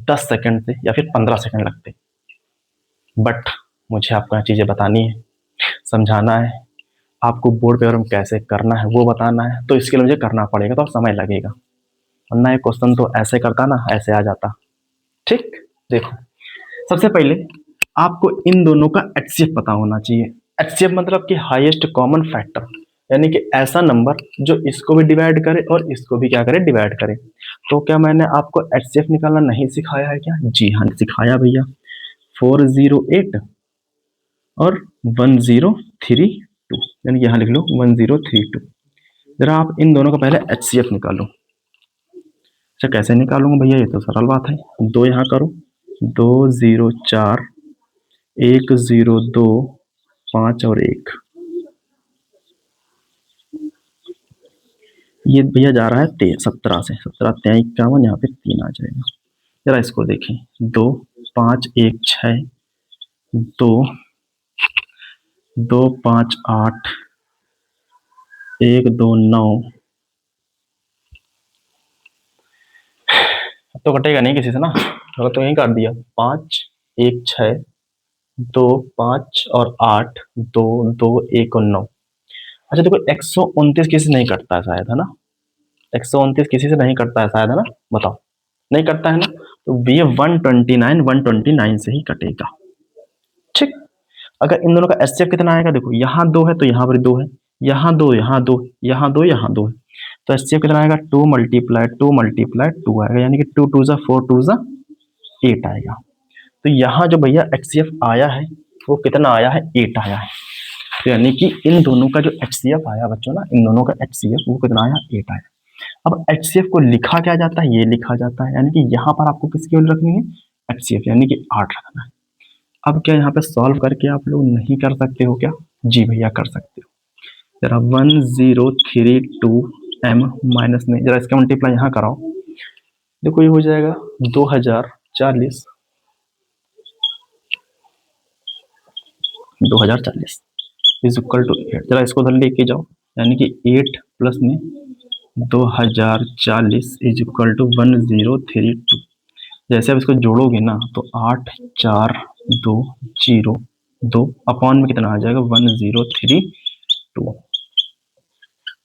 10 सेकंड से या फिर 15 सेकंड लगते। बट मुझे आपको यहाँ चीजें बतानी है, समझाना है, आपको बोर्ड पेपर में कैसे करना है वो बताना है, तो इसके लिए मुझे करना पड़ेगा, तो समय लगेगा, वरना ये क्वेश्चन तो ऐसे करता ना, ऐसे आ जाता। ठीक, देखो सबसे पहले आपको इन दोनों का HCF पता होना चाहिए। HCF मतलब कि हाईएस्ट कॉमन फैक्टर, यानी कि ऐसा नंबर जो इसको भी डिवाइड करे और इसको भी क्या करे, डिवाइड करे। तो क्या मैंने आपको HCF निकालना नहीं सिखाया है क्या, जी हाँ सिखाया भैया। 408 और 1032, यानी यहाँ लिख लो 1032। जरा आप इन दोनों का पहले HCF निकालो। अच्छा कैसे निकालूंगा भैया, ये तो सरल बात है, 2 यहाँ करो, 2 0 4 1 0 2 5 और 1, ये भैया जा रहा है 17 से, 17 3 51, यहाँ पे 3 आ जाएगा। जरा इसको देखें, 2 5 1 6, 2 2 5 8, 1 2 9, अब तो कटेगा नहीं किसी से ना, अगर तो यहीं काट दिया, 5 1 6 2 5 और 8 2 2 1 और 9। अच्छा देखो 129 किसी से नहीं कटता है शायद, है ना? 129 किसी से नहीं कटता है शायद, है ना? बताओ, नहीं कटता है ना? तो ये 129 से ही कटेगा। ठीक। अगर इन दोनों का एचसीएफ कितना आएगा, देखो यहाँ 2 है तो यहाँ पर 2 है, यहाँ 2 यहाँ 2 यहाँ 2 यहाँ 2 है, तो एचसीएफ कितना आएगा? 2 मल्टीप्लाई 2 आएगा, यानी कि 2 2 जा 4 2 जा 8 आएगा। तो यहाँ जो भैया एचसीएफ आया है वो कितना आया है? 8 आया है। तो यानी कि इन दोनों का जो एचसीएफ आया बच्चों ना, इन दोनों का एचसीएफ वो कितना आया? 8 आया। अब एचसीएफ को लिखा क्या जाता है? ये लिखा जाता है, यानी कि यहाँ पर आपको किसकी वैल्यू रखनी है? एचसीएफ, यानी कि 8 रखना है। अब क्या यहाँ पे सॉल्व करके आप लोग नहीं कर सकते हो क्या? जी भैया कर सकते हो। जरा 1032 m माइनस में जरा इसका मल्टीप्लाई यहाँ कराओ, देखो ये हो जाएगा 2040 इज इक्वल टू 8। जरा इसको उधर लेके जाओ, यानी कि 8 प्लस में 2040 इज इक्वल टू 1032। जैसे आप इसको जोड़ोगे ना तो 8 4 2 0 2 अपॉन में कितना आ जाएगा? 1032।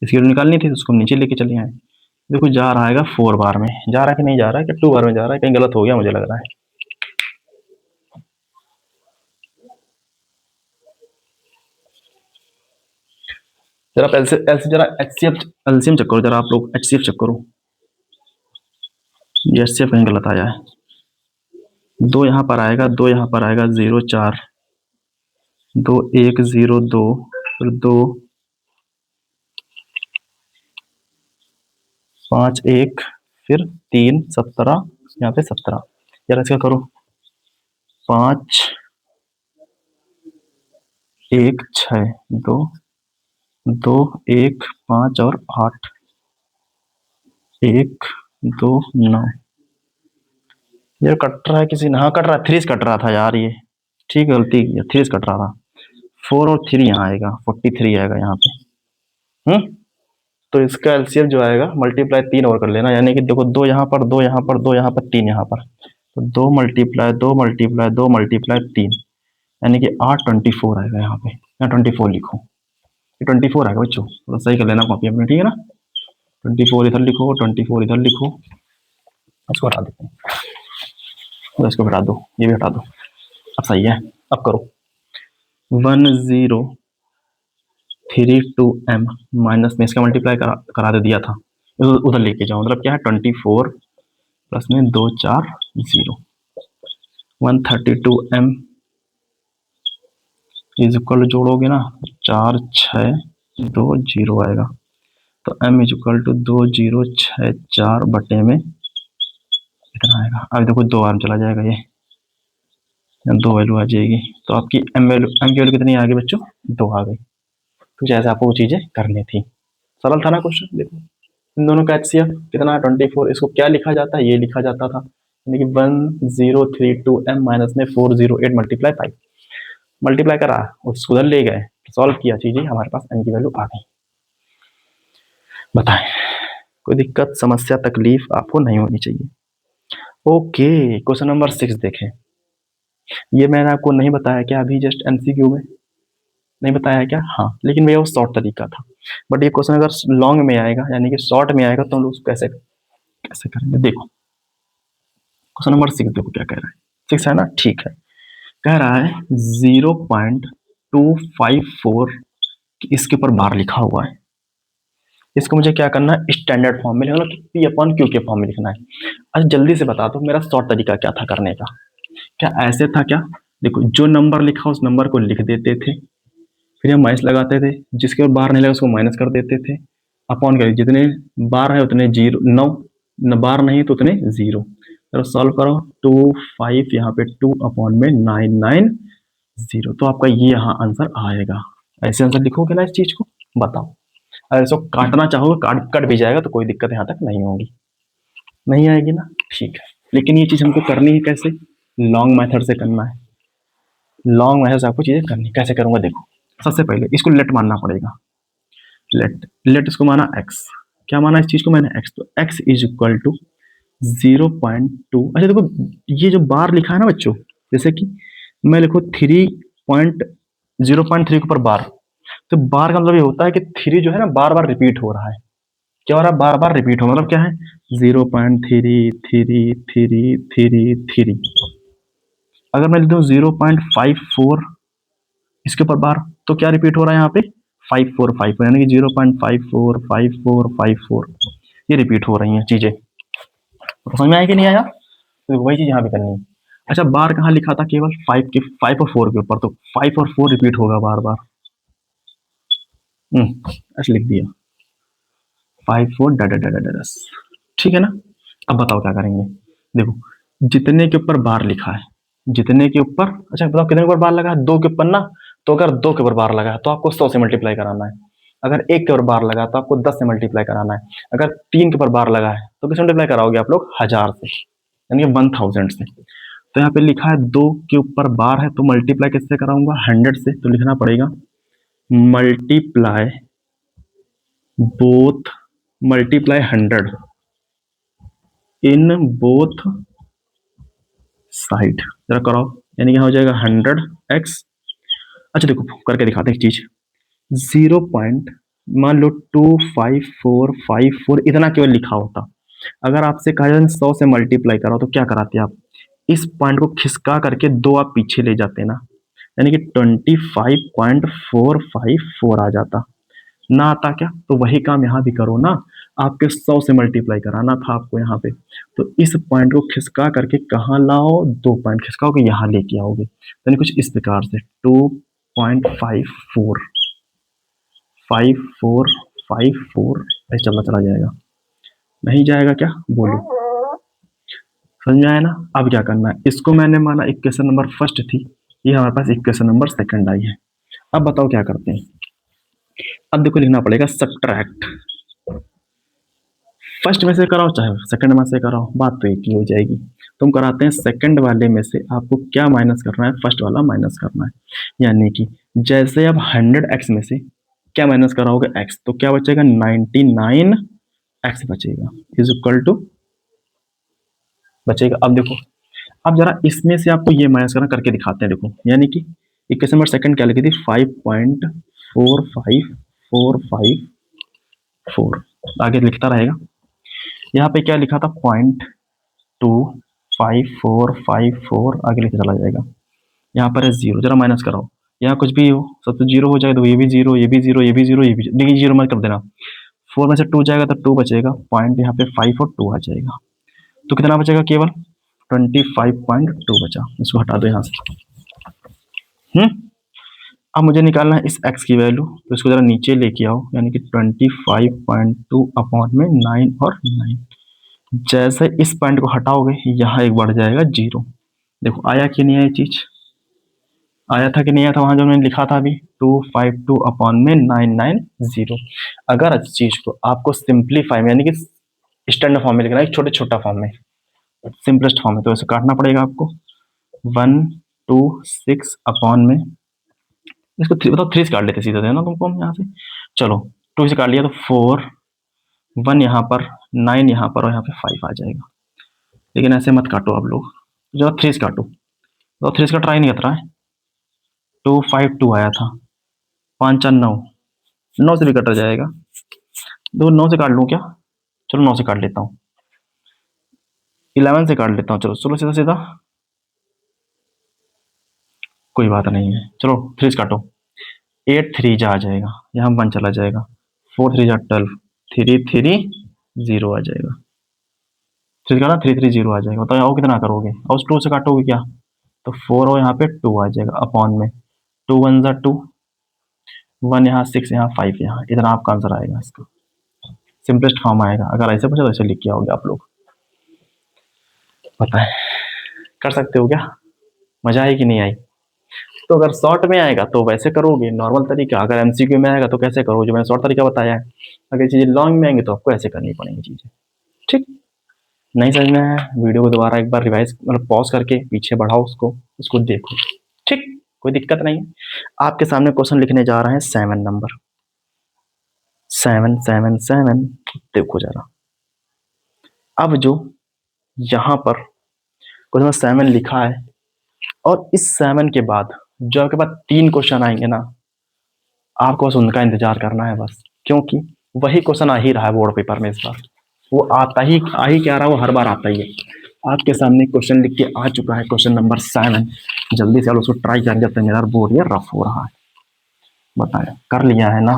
इसकी वैल्यू निकालनी थी तो उसको हम नीचे लेके चले आए। देखो जा रहा है 4 बार में, जा रहा है कि नहीं जा रहा है, कि 2 बार में जा रहा है? कहीं गलत हो गया मुझे लग रहा है। जरा जरा एलसीएम चेक करो, जरा आप लोग एचसीएफ चेक करो। ये एचसीएफ कहीं गलत आया है। 2 यहाँ पर आएगा, 2 यहाँ पर आएगा, 0 4 2 1 0 2 फिर 2 5 1 फिर 3 17, यहाँ पे 17। जरा इसका करो 5 1 6 2 2 1 5 और 8 1 2 9। ये कट रहा है किसी ने? हाँ कट रहा है, 3 कट रहा था यार, ये ठीक गलती किया, 3 कट रहा था। 4 और 3 यहाँ आएगा, 43 आएगा यहाँ पे। तो इसका एलसीएम जो आएगा मल्टीप्लाई 3 और कर लेना, यानी कि देखो 2 यहाँ पर 2 यहाँ पर 2 यहाँ पर 3 यहाँ पर, तो 2 मल्टीप्लाई 2 मल्टीप्लाई 2 मल्टीप्लाई 3, यानी कि 8 24 आएगा यहाँ पे। यहाँ 24 लिखो, ये 24 आएगा बच्चों, थोड़ा सही कर लेना कॉपी अपने, ठीक है ना? 24 इधर लिखो, 24 इधर लिखो। इसको हटा देते हैं, इसको हटा दो, ये भी हटा दो। अब सही है, अब करो 1032 m माइनस में इसका मल्टीप्लाई करा दे दिया था, उधर लेके जाओ, मतलब क्या है 24 प्लस में 2 4 0 132 m इज इक्वल जोड़ोगे ना 4 6 2 0 आएगा, तो m इज इक्वल टू 2 0 6 4 बटे में इतना आएगा। अब देखो 2 बार चला जाएगा, ये 2 वैल्यू आ जाएगी, तो आपकी m की वैल्यू कितनी आ गई बच्चों? 2 आ गई। तो जैसे आपको वो चीजें करनी थी, सरल था ना क्वेश्चन। देखो इन दोनों का एचसीएफ कितना है? 24। इसको क्या लिखा जाता है? ये लिखा जाता था, यानी कि 1032 m माइनस में 408 मल्टीप्लाई 5 मल्टीप्लाई करा, उसको उधर ले गए, सॉल्व किया, चीजें हमारे पास m की वैल्यू आ गई। बताएं, कोई दिक्कत समस्या तकलीफ आपको नहीं होनी चाहिए। ओके, क्वेश्चन नंबर 6 देखें। ये मैंने आपको नहीं बताया क्या अभी जस्ट एमसीक्यू में? नहीं बताया है क्या? हाँ, लेकिन भैया वो शॉर्ट तरीका था। बट ये क्वेश्चन अगर लॉन्ग में आएगा, यानी कि शॉर्ट में आएगा, तो हम लोग उसको कैसे कैसे करेंगे? देखो क्वेश्चन नंबर 6 देखो क्या कह रहा है। 6 है ना? ठीक है। कह रहा है 0.254 इसके ऊपर बार लिखा हुआ है, इसको मुझे क्या करना है? स्टैंडर्ड फॉर्म में लिखना, पी अपॉन क्यू के फॉर्म में लिखना है। अच्छा जल्दी से बता दो मेरा शॉर्ट तरीका क्या था करने का? क्या ऐसे था क्या? देखो जो नंबर लिखा उस नंबर को लिख देते थे, फिर हम माइनस लगाते थे, जिसके ऊपर बार नहीं लगा उसको माइनस कर देते थे, अपॉन कर, जितने बार है उतने 0 9, बार नहीं तो उतने 0। चलो सॉल्व करो, 2 5 यहाँ पे 2 अपॉन में 9 9 0, तो आपका ये यहाँ आंसर आएगा। ऐसे आंसर लिखोगे ना इस चीज को? बताओ, अगर इसको काटना चाहोगे कट भी जाएगा, तो कोई दिक्कत यहाँ तक नहीं होगी, नहीं आएगी ना? ठीक है, लेकिन ये चीज हमको करनी है कैसे? लॉन्ग मेथड से करना है। लॉन्ग मेथड से आपको चीजें करनी, कैसे करूंगा देखो। सबसे पहले इसको लेट मानना पड़ेगा, लेट इसको माना x, क्या माना इस चीज को मैंने? x, तो x इज इक्वल टू 0.2। अच्छा देखो ये जो बार लिखा है ना बच्चों, जैसे कि मैं लिखूँ 0.3 के ऊपर बार, तो बार का मतलब ये होता है कि 3 जो है ना बार बार रिपीट हो रहा है। क्या हो रहा है? बार बार रिपीट हो, मतलब क्या है? 0.33333। अगर मैं लिख दूँ 0.54 इसके ऊपर बार, तो क्या रिपीट हो रहा है यहाँ पे? 5454, यानी कि 0.545454 ये रिपीट हो रही हैं चीजें। तो समझ में आया कि नहीं आया? तो वही चीज यहाँ पे करनी है। अच्छा, बार कहाँ लिखा था? केवल 5 और 4 के ऊपर, तो 5 और 4 रिपीट होगा बार बार। ऐसे लिख दिया 5 4 डस। ठीक है ना? अब बताओ क्या करेंगे। देखो, जितने के ऊपर बार लिखा है, जितने के ऊपर, अच्छा बताओ कितने के ऊपर बार लगा है? 2 के ऊपर ना। तो अगर 2 के ऊपर बार लगा है तो आपको 100 से मल्टीप्लाई कराना है। अगर 1 के ऊपर बार लगा तो आपको 10 से मल्टीप्लाई कराना है। अगर 3 के ऊपर बार लगा है तो किससे मल्टीप्लाई कराओगे आप लोग? 1000 से, यानी कि 1000 से। तो यहाँ पे लिखा है 2 के ऊपर बार है, तो मल्टीप्लाई किससे कराऊंगा? 100 से। तो लिखना पड़ेगा multiply both, multiply 100 in both side. जरा कराओ, यानी कि हो जाएगा 100x। अच्छा देखो करके दिखाते हैं एक चीज। 0 पॉइंट, मान लो 25454 इतना केवल लिखा होता। अगर आपसे कहा जाए 100 से मल्टीप्लाई कराओ तो क्या कराते आप? इस पॉइंट को खिसका करके 2 आप पीछे ले जाते ना, यानी कि 25.454 आ जाता। ना आता क्या? तो वही काम यहाँ भी करो ना। आपके 100 से मल्टीप्लाई कराना था आपको यहाँ पे, तो इस पॉइंट को खिसका करके कहाँ लाओ? 2 पॉइंट खिसकाओगे, यहाँ लेके आओगे, यानी कुछ इस प्रकार से 2.54 ऐसे चलना चला जाएगा। नहीं जाएगा क्या? बोलो। समझ में आया ना? अब क्या करना है, इसको मैंने माना इक्वेशन नंबर फर्स्ट थी, ये हमारे पास इक्वेशन नंबर सेकंड आई है। अब बताओ क्या करते हैं। अब देखो लिखना पड़ेगा सब्ट्रैक्ट। फर्स्ट में से कराओ चाहे सेकंड में से कराओ, बात तो एक ही हो जाएगी। तुम कराते हैं सेकंड वाले में से आपको क्या माइनस करना है? फर्स्ट वाला माइनस करना है। यानी कि जैसे अब 100x में से क्या माइनस कराओगे? x, तो क्या बचेगा? 99x बचेगा, इज इक्वल टू बचेगा। अब देखो, अब जरा इसमें से आपको ये माइनस करना, करके दिखाते हैं। देखो, यानी कि इक्वेशन नंबर सेकंड क्या लिखी थी? 5.45454। आगे लिखता रहेगा। यहाँ पे क्या लिखा था? 0.25454, आगे लिखा चला जाएगा। यहाँ पर है 0, जरा माइनस कराओ। यहाँ कुछ भी हो, सब तो 0 हो जाएगा, तो ये भी 0, ये भी 0, ये भी 0, ये भी 0, लेकिन 0 मत कर देना। 4 में से 2 जाएगा तो 2 बचेगा, पॉइंट यहाँ पे 5 और 2 आ जाएगा। तो कितना बचेगा? केवल 25.2 बचा। इसको हटा दो यहाँ से। अब मुझे निकालना है इस x की वैल्यू, तो इसको जरा नीचे लेके आओ, यानी कि 25.2 अपॉन में 9 और 9। जैसे इस पॉइंट को हटाओगे यहाँ एक बढ़ जाएगा 0। देखो आया कि नहीं आया चीज? आया था कि नहीं आया था? वहां जो मैंने लिखा था अभी 252 अपॉन में 990। अगर इस चीज को आपको सिंप्लीफाई में, यानी कि स्टैंडर्ड फॉर्म में लिखना है, छोटे छोटा फॉर्म में, सिंपलेस्ट फॉर्म में, तो ऐसे काटना पड़ेगा आपको। 126 अपॉन में, इसको 3 बताओ, 3 से काट लेते सीधा देना तुमको हम यहाँ से। चलो 2 से काट लिया तो 4, 1 यहाँ पर, 9 यहाँ पर, और यहाँ पे 5 आ जाएगा। लेकिन ऐसे मत काटो आप लोग, जो 3 से काटो। तो 3 का ट्राई नहीं करता है। 252 आया था, 5 4 9, 9 से भी कट जाएगा। दो 9 से काट लूँ क्या? चलो 9 से काट लेता हूँ, 11 से काट लेता हूँ। चलो चलो सीधा सीधा, कोई बात नहीं है। चलो 3 से काटो, 8 3 जा आ जाएगा, यहाँ 1 चला जाएगा, 4 3 जा 12, 3 3 0 आ जाएगा। 3 का ना 3 3 0 आ जाएगा। बताओ और कितना करोगे? और 2 से काटोगे क्या? तो 4 और यहाँ पे 2 आ जाएगा अपॉन में 2 1 जा 2, 1 यहाँ 6 यहाँ 5 यहाँ, इतना आपका आंसर आएगा। इसका सिंपलेस्ट फॉर्म आएगा। अगर ऐसे पूछे तो ऐसे लिख के आओगे आप लोग। पता है, कर सकते हो क्या? मजा आई कि नहीं आई? तो अगर शॉर्ट में आएगा तो वैसे करोगे नॉर्मल तरीका, अगर एमसीक्यू में आएगा तो कैसे करो जो मैंने शॉर्ट तरीका बताया है। अगर चीजें लॉन्ग में आएंगे तो आपको ऐसे करनी पड़ेंगी चीजें। ठीक? नहीं समझ में आया? वीडियो को दोबारा एक बार रिवाइज, मतलब पॉज करके पीछे बढ़ाओ, उसको देखो। ठीक, कोई दिक्कत नहीं है। आपके सामने क्वेश्चन लिखने जा रहे हैं 7 नंबर, 7 7 7। देखो जरा, अब जो यहाँ पर क्वेश्चन 7 लिखा है, और इस 7 के बाद जो आपके पास 3 क्वेश्चन आएंगे ना, आपको बस उनका इंतजार करना है बस, क्योंकि वही क्वेश्चन आ ही रहा है बोर्ड पेपर में इस बार। वो आ ही क्या रहा है, वो हर बार आता ही है। आपके सामने क्वेश्चन लिख के आ चुका है, क्वेश्चन नंबर 7। जल्दी से उसको ट्राई कर, जब तक मेरा बोर्ड ये रफ हो रहा है। बताएं, कर लिया है ना?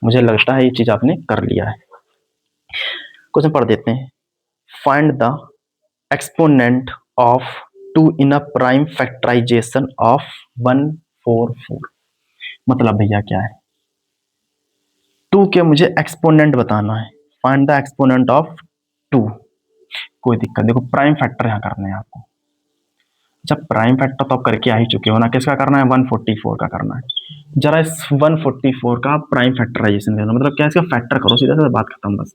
मुझे लगता है ये चीज आपने कर लिया है। क्वेश्चन पढ़ देते हैं। Find the exponent of 2 in a prime factorization of 144। मतलब भैया क्या है, 2 के मुझे एक्सपोनेंट बताना है। Find the exponent of 2। कोई दिक्कत, देखो प्राइम फैक्टर यहाँ करना है आपको। जब प्राइम फैक्टर तो आप करके आ ही चुके हो ना, किसका करना है? 144 का करना है। जरा इस 144 का प्राइम फैक्टराइजेशन लेना, मतलब क्या, इसका फैक्टर करो, सीधा सीधा बात खत्म बस।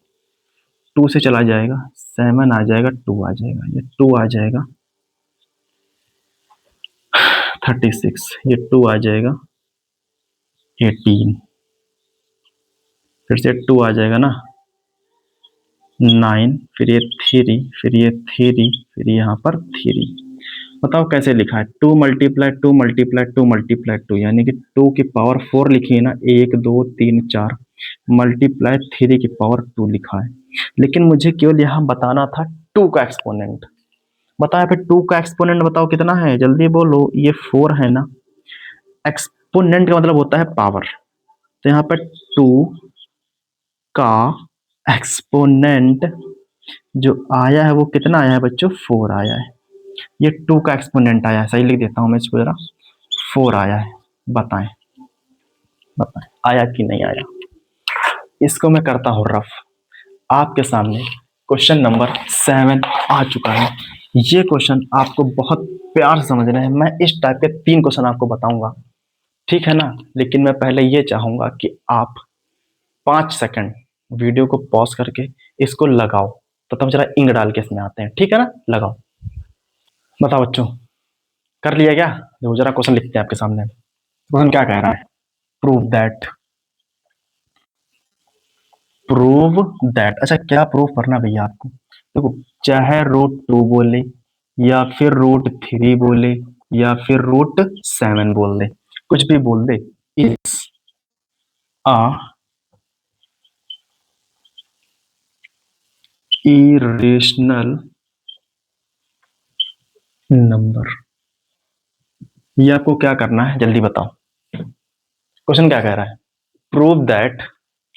2 से चला जाएगा, 7 आ जाएगा, 2 आ जाएगा, ये 2 आ जाएगा, 36, ये 2 आ जाएगा, 18, फिर से 2 आ जाएगा ना, 9, फिर ये 3, फिर ये 3, फिर यहाँ पर 3। बताओ कैसे लिखा है? 2 मल्टीप्लाई 2 मल्टीप्लाई 2 मल्टीप्लाई 2, यानी कि 2 की पावर 4 लिखी है ना, 1 2 3 4, मल्टीप्लाई 3 की पावर 2 लिखा है। लेकिन मुझे केवल यहाँ बताना था 2 का एक्सपोनेंट। बताया फिर 2 का एक्सपोनेंट बताओ कितना है, जल्दी बोलो। ये 4 है ना, एक्सपोनेंट का मतलब होता है पावर, तो यहाँ पर 2 का एक्सपोनेंट जो आया है वो कितना आया है बच्चों? 4 आया है। ये 2 का एक्सपोनेंट आया है, सही लिख देता हूं मैं इसको जरा, 4 आया है। बताएं, बताएं आया कि नहीं आया? इसको मैं करता हूं रफ। आपके सामने क्वेश्चन नंबर 7 आ चुका है। ये क्वेश्चन आपको बहुत प्यार से समझना है। मैं इस टाइप के 3 क्वेश्चन आपको बताऊंगा, ठीक है ना? लेकिन मैं पहले ये चाहूंगा कि आप 5 सेकंड वीडियो को पॉज करके इसको लगाओ, तो तब जरा इंक डाल के इसमें आते हैं, ठीक है ना? लगाओ। बताओ बच्चों, कर लिया क्या? देखो जरा क्वेश्चन लिखते हैं आपके सामने। क्वेश्चन क्या कह रहा है? Prove that, prove that. अच्छा, क्या प्रूव करना भैया आपको? देखो, चाहे रूट 2 बोले, या फिर रूट 3 बोले, या फिर रूट 7 बोल दे, कुछ भी बोल दे, इज अ इरेशनल नंबर। ये आपको क्या करना है, जल्दी बताओ। क्वेश्चन क्या कह रहा है? प्रूव दैट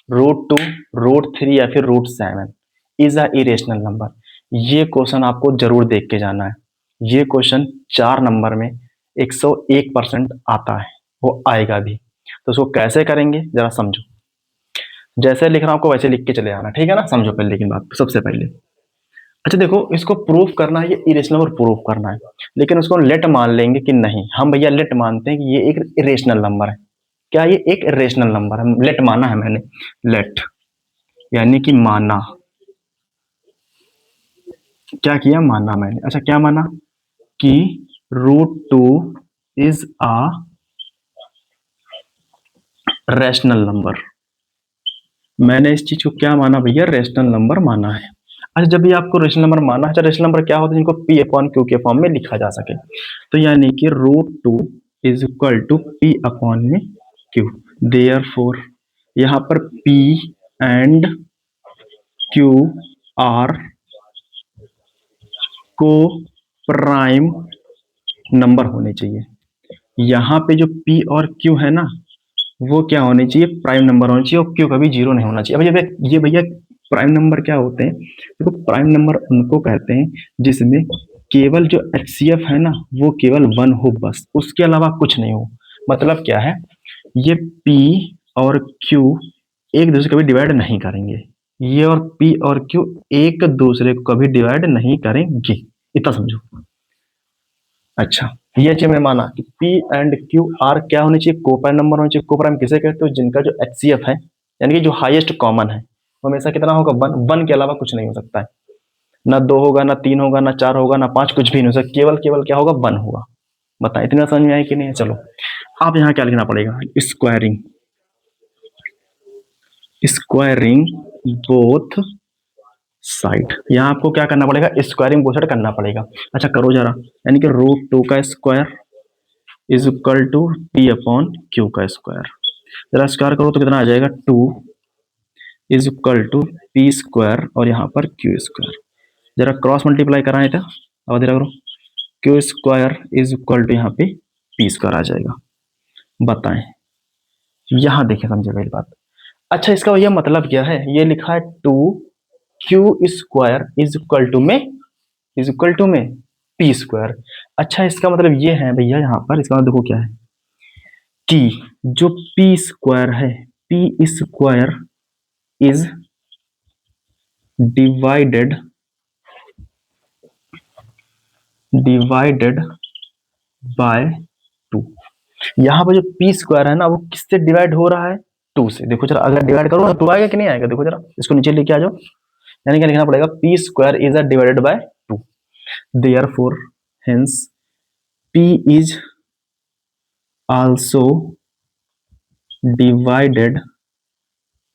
रूट 2, रूट 3 या फिर root 7 is a irrational number. ये क्वेश्चन आपको जरूर देख के जाना है। ये क्वेश्चन 4 नंबर में 101% आता है, वो आएगा भी। तो उसको कैसे करेंगे जरा समझो। जैसे लिख रहा हूं आपको वैसे लिख के चले आना, ठीक है ना? समझो पहले, लेकिन बात सबसे पहले, अच्छा देखो, इसको प्रूफ करना है, ये इरेशनल नंबर प्रूफ करना है, लेकिन उसको लेट मान लेंगे कि नहीं, हम भैया लेट मानते हैं कि ये एक इरेशनल नंबर है। क्या ये एक इरेशनल नंबर है? लेट माना है मैंने, लेट यानी कि माना। क्या किया? माना मैंने। अच्छा, क्या माना? कि root 2 is a rational number. मैंने इस चीज को क्या माना भैया? रैशनल नंबर माना है। अच्छा, जब भी आपको रेशनल नंबर माना है, अच्छा रेशनल नंबर क्या होता है? जिनको पी अपॉन क्यू के फॉर्म में लिखा जा सके। तो यानी कि root 2 is equal to P upon में क्यू। देयरफॉर यहाँ पर पी एंड क्यू आर को प्राइम नंबर होने चाहिए। यहाँ पे जो पी और क्यू है ना, वो क्या होने चाहिए? प्राइम नंबर होना चाहिए, और क्यू कभी जीरो नहीं होना चाहिए। अब ये भैया प्राइम नंबर क्या होते हैं? देखो, प्राइम नंबर उनको कहते हैं जिसमें केवल जो एचसीएफ है ना, वो केवल 1 हो, बस उसके अलावा कुछ नहीं हो। मतलब क्या है? ये पी और क्यू एक दूसरे को कभी डिवाइड नहीं करेंगे। ये और पी और क्यू एक दूसरे को कभी डिवाइड नहीं करेंगे, इतना समझो। अच्छा, ये चीज मैंने माना कि P एंड Q R क्या होनी चाहिए? कोप्राइम नंबर होनी चाहिए। कोप्राइम किसे कहते हो? जिनका जो HCF है, यानी कि जो हाईएस्ट कॉमन है, वो हमेशा कितना होगा? 1। 1 के अलावा कुछ नहीं हो सकता है। ना 2 होगा, ना 3 होगा, ना 4 होगा, ना 5, कुछ भी नहीं हो सकता। केवल केवल क्या होगा? 1 होगा। बताएं, इतना समझ में आया कि नहीं? चलो, आप यहाँ क्या लिखना पड़ेगा? Squaring, squaring both side. यहाँ आपको क्या करना पड़ेगा, स्क्वायरिंग बोथ करना पड़ेगा। अच्छा करो जरा, यानी कि √2 का square is equal to P upon Q का स्क्वायर। जरा स्क्वायर करो तो कितना आ जाएगा, 2 is equal to P square और यहाँ पर क्यू स्क्वायर। जरा क्रॉस मल्टीप्लाई कराएं था, अब धीरे करो, Q square is equal to यहाँ पे पी स्क्वायर आ जाएगा। बताएं, यहाँ देखें, समझे पहली बात। अच्छा इसका यह मतलब क्या है, ये लिखा है 2 Q square is equal to में पी स्क्वायर। अच्छा इसका मतलब ये है भैया, यहाँ पर इसका मतलब देखो क्या है कि जो पी स्क्वायर है, P square is divided by 2। यहाँ पर जो पी स्क्वायर है ना, वो किससे डिवाइड हो रहा है, 2 से। देखो जरा, अगर डिवाइड करो तो 2 आएगा कि नहीं आएगा, देखो जरा, इसको नीचे लेके आ जाओ। यानी क्या लिखना पड़ेगा, P square is divided by 2, therefore hence P is also divided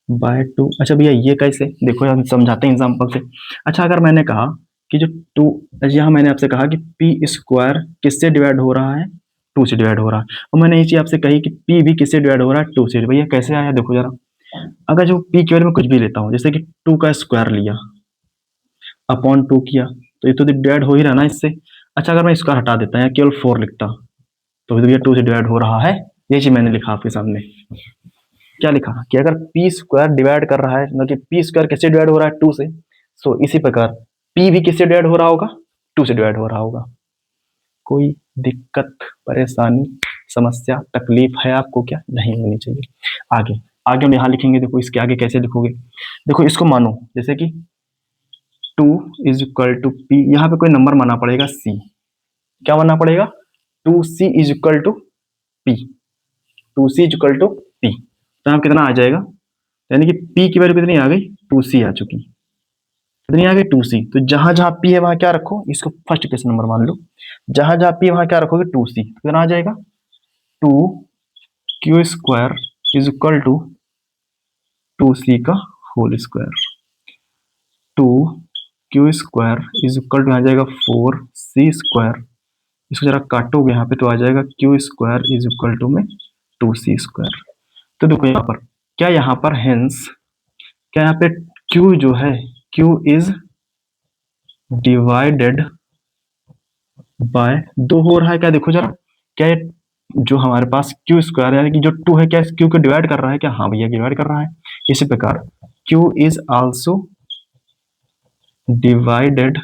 by 2। अच्छा भैया ये कैसे, देखो हम समझाते हैं एग्जांपल से। अच्छा अगर मैंने कहा कि जो 2, यहाँ मैंने आपसे कहा कि पी स्क्वायर किससे डिवाइड हो रहा है, 2 से डिवाइड हो रहा है, और मैंने ये चीज आपसे कही कि पी भी किससे डिवाइड हो रहा है, 2 से। भैया कैसे आया, देखो जरा, अगर जो पी की वैल्यू में कुछ भी लेता हूँ, जैसे कि 2 का स्क्वायर लिया अपॉन 2 किया, तो ये तो डिवाइड हो ही रहा ना इससे। अच्छा अगर मैं स्क्वायर हटा देता है, केवल 4 लिखता, तो भैया 2 से डिवाइड हो रहा है। ये चीज मैंने लिखा आपके सामने, क्या लिखा कि अगर पी स्क्वायर डिवाइड कर रहा है, मतलब कि पी स्क्वायर किससे डिवाइड हो रहा है, 2 से। सो इसी प्रकार पी भी किससे डिवाइड हो रहा होगा, 2 से डिवाइड हो रहा होगा। कोई दिक्कत, परेशानी, समस्या, तकलीफ है आपको क्या, नहीं होनी चाहिए। आगे आगे हम यहाँ लिखेंगे, देखो इसके आगे कैसे लिखोगे, देखो इसको मानो जैसे कि 2 इज इक्वल टू पी, यहाँ पे कोई नंबर मानना पड़ेगा सी। क्या मानना पड़ेगा, 2c is equal to P, 2c is equal to P. तो यहाँ कितना आ जाएगा, यानी कि p की वैल्यू कितनी आ गई, 2c आ चुकी, कितनी आ गई, 2c। तो जहां जहां p है वहां क्या रखो, इसको फर्स्ट क्वेश्चन नंबर मान लो, जहां जहां p है वहां क्या रखोगे, 2c। कितना आ जाएगा, 2 Q square is equal to 2c का whole square. 2 Q square is equal to आ जाएगा 4c स्क्वायर। इसको जरा काटोगे यहाँ पे तो आ जाएगा Q square is equal to में 2c स्क्वायर। तो देखो यहाँ पर क्या, यहाँ पर हेंस क्या, यहाँ पे q जो है, q इज डिवाइडेड बाय 2 हो रहा है क्या, देखो जरा, क्या ये जो हमारे पास क्यू स्क्वायर यानी कि जो 2 है, क्या क्यू को डिवाइड कर रहा है क्या, हाँ भैया डिवाइड कर रहा है। इसी प्रकार q is also divided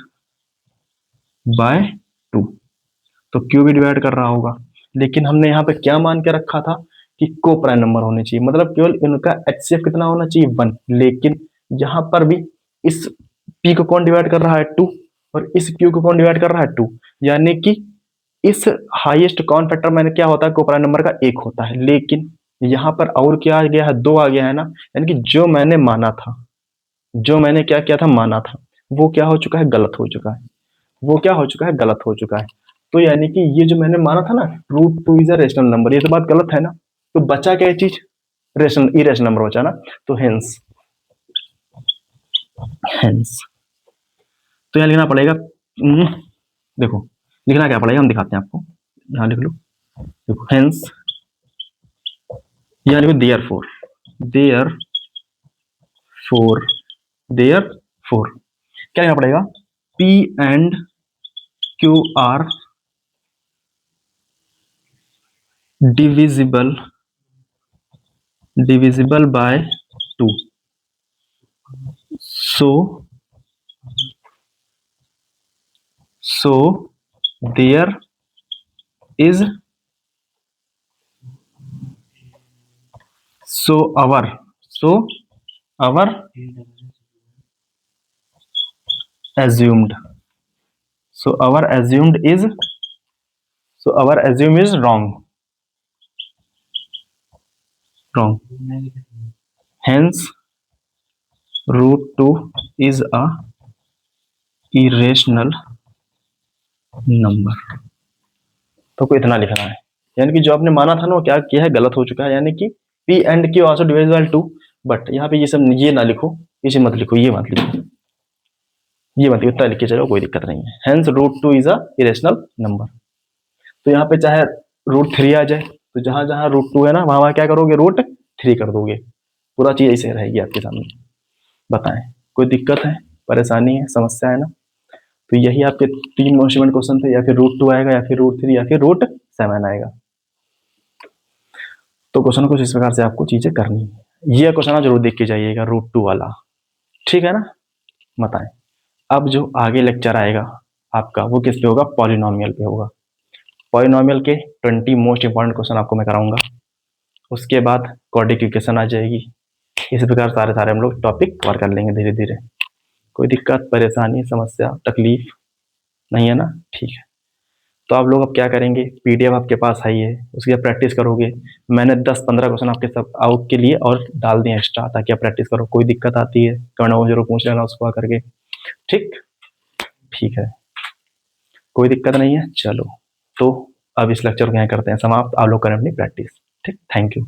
by 2, तो q भी डिवाइड कर रहा होगा। लेकिन हमने यहाँ पे क्या मान के रखा था कि को प्राइम नंबर होने चाहिए, मतलब केवल इनका HCF कितना होना चाहिए, 1। लेकिन यहाँ पर भी इस p को कौन डिवाइड कर रहा है, 2, और इस q को कौन डिवाइड कर रहा है, 2। यानी कि इस हाईएस्ट कॉमन फैक्टर मैंने क्या होता है, को प्राइम नंबर का 1 होता है। लेकिन यहाँ पर और क्या आ गया है, 2 आ गया है ना, यानी कि जो मैंने माना था, जो मैंने क्या किया था, माना था, वो क्या हो चुका है, गलत हो चुका है, वो क्या हो चुका है, गलत हो चुका है। तो यानी कि ये जो मैंने माना था ना, √2 इज अ रेशनल नंबर, ये तो बात गलत है ना। तो बचा क्या चीज, रेशनल, इरेशनल नंबर बचा ना। तो हेंस हेंस तो यहाँ लिखना पड़ेगा, देखो लिखना क्या पड़ेगा, हम दिखाते हैं आपको, यहाँ लिख लो, देखो हेंस, यहाँ लिखो देयर फोर क्या लिखना पड़ेगा, P and Q are divisible by 2, so there is our assumed our assumed is wrong, hence √2 is a irrational number। तो को इतना लिखना है, यानी कि जो आपने माना था ना, वो क्या किया है, गलत हो चुका है। यानी कि P and Q also divided by 2, but यहाँ पे ये सब ये ना लिखो, इसे मत लिखो, ये मत लिखो, ये मत इतना लिख के चलो, कोई दिक्कत नहीं है। Hence √2 is a irrational number. तो यहाँ पे चाहे √3 आ जाए, तो जहां जहां √2 है ना, वहां वहां क्या करोगे, √3 कर दोगे। पूरा चीज ऐसे रहेगी आपके सामने। बताएं, कोई दिक्कत है, परेशानी है, समस्या है ना? तो यही आपके 3 मोस्ट इंपॉर्टेंट क्वेश्चन थे, या फिर √2 आएगा, या फिर √3, या फिर √7 आएगा। तो क्वेश्चन कुछ इस प्रकार से आपको चीजें करनी है। ये क्वेश्चन आप जरूर देख के जाइएगा, √2 वाला, ठीक है ना? बताएं, अब जो आगे लेक्चर आएगा आपका, वो किस पे होगा, पॉलिनोमियल पे होगा। पॉलिनोमियल के 20 मोस्ट इंपॉर्टेंट क्वेश्चन आपको मैं कराऊंगा। उसके बाद क्वाड्रेटिक इक्वेशन आ जाएगी। इसी प्रकार सारे सारे हम लोग टॉपिक कवर कर लेंगे धीरे धीरे। कोई दिक्कत, परेशानी, समस्या, तकलीफ नहीं है ना? ठीक है। तो आप लोग अब क्या करेंगे, पीडीएफ आपके पास है ही है, उसकी आप प्रैक्टिस करोगे। मैंने 10-15 क्वेश्चन आपके सब आउट के लिए और डाल दिए एक्स्ट्रा, ताकि आप प्रैक्टिस करो। कोई दिक्कत आती है कमेंट में जरूर पूछ लेना उसको आकर के, ठीक? ठीक है, कोई दिक्कत नहीं है। चलो, तो अब इस लेक्चर को यहाँ करते हैं समाप्त। आप लोग करें अपनी प्रैक्टिस, ठीक? Thank you.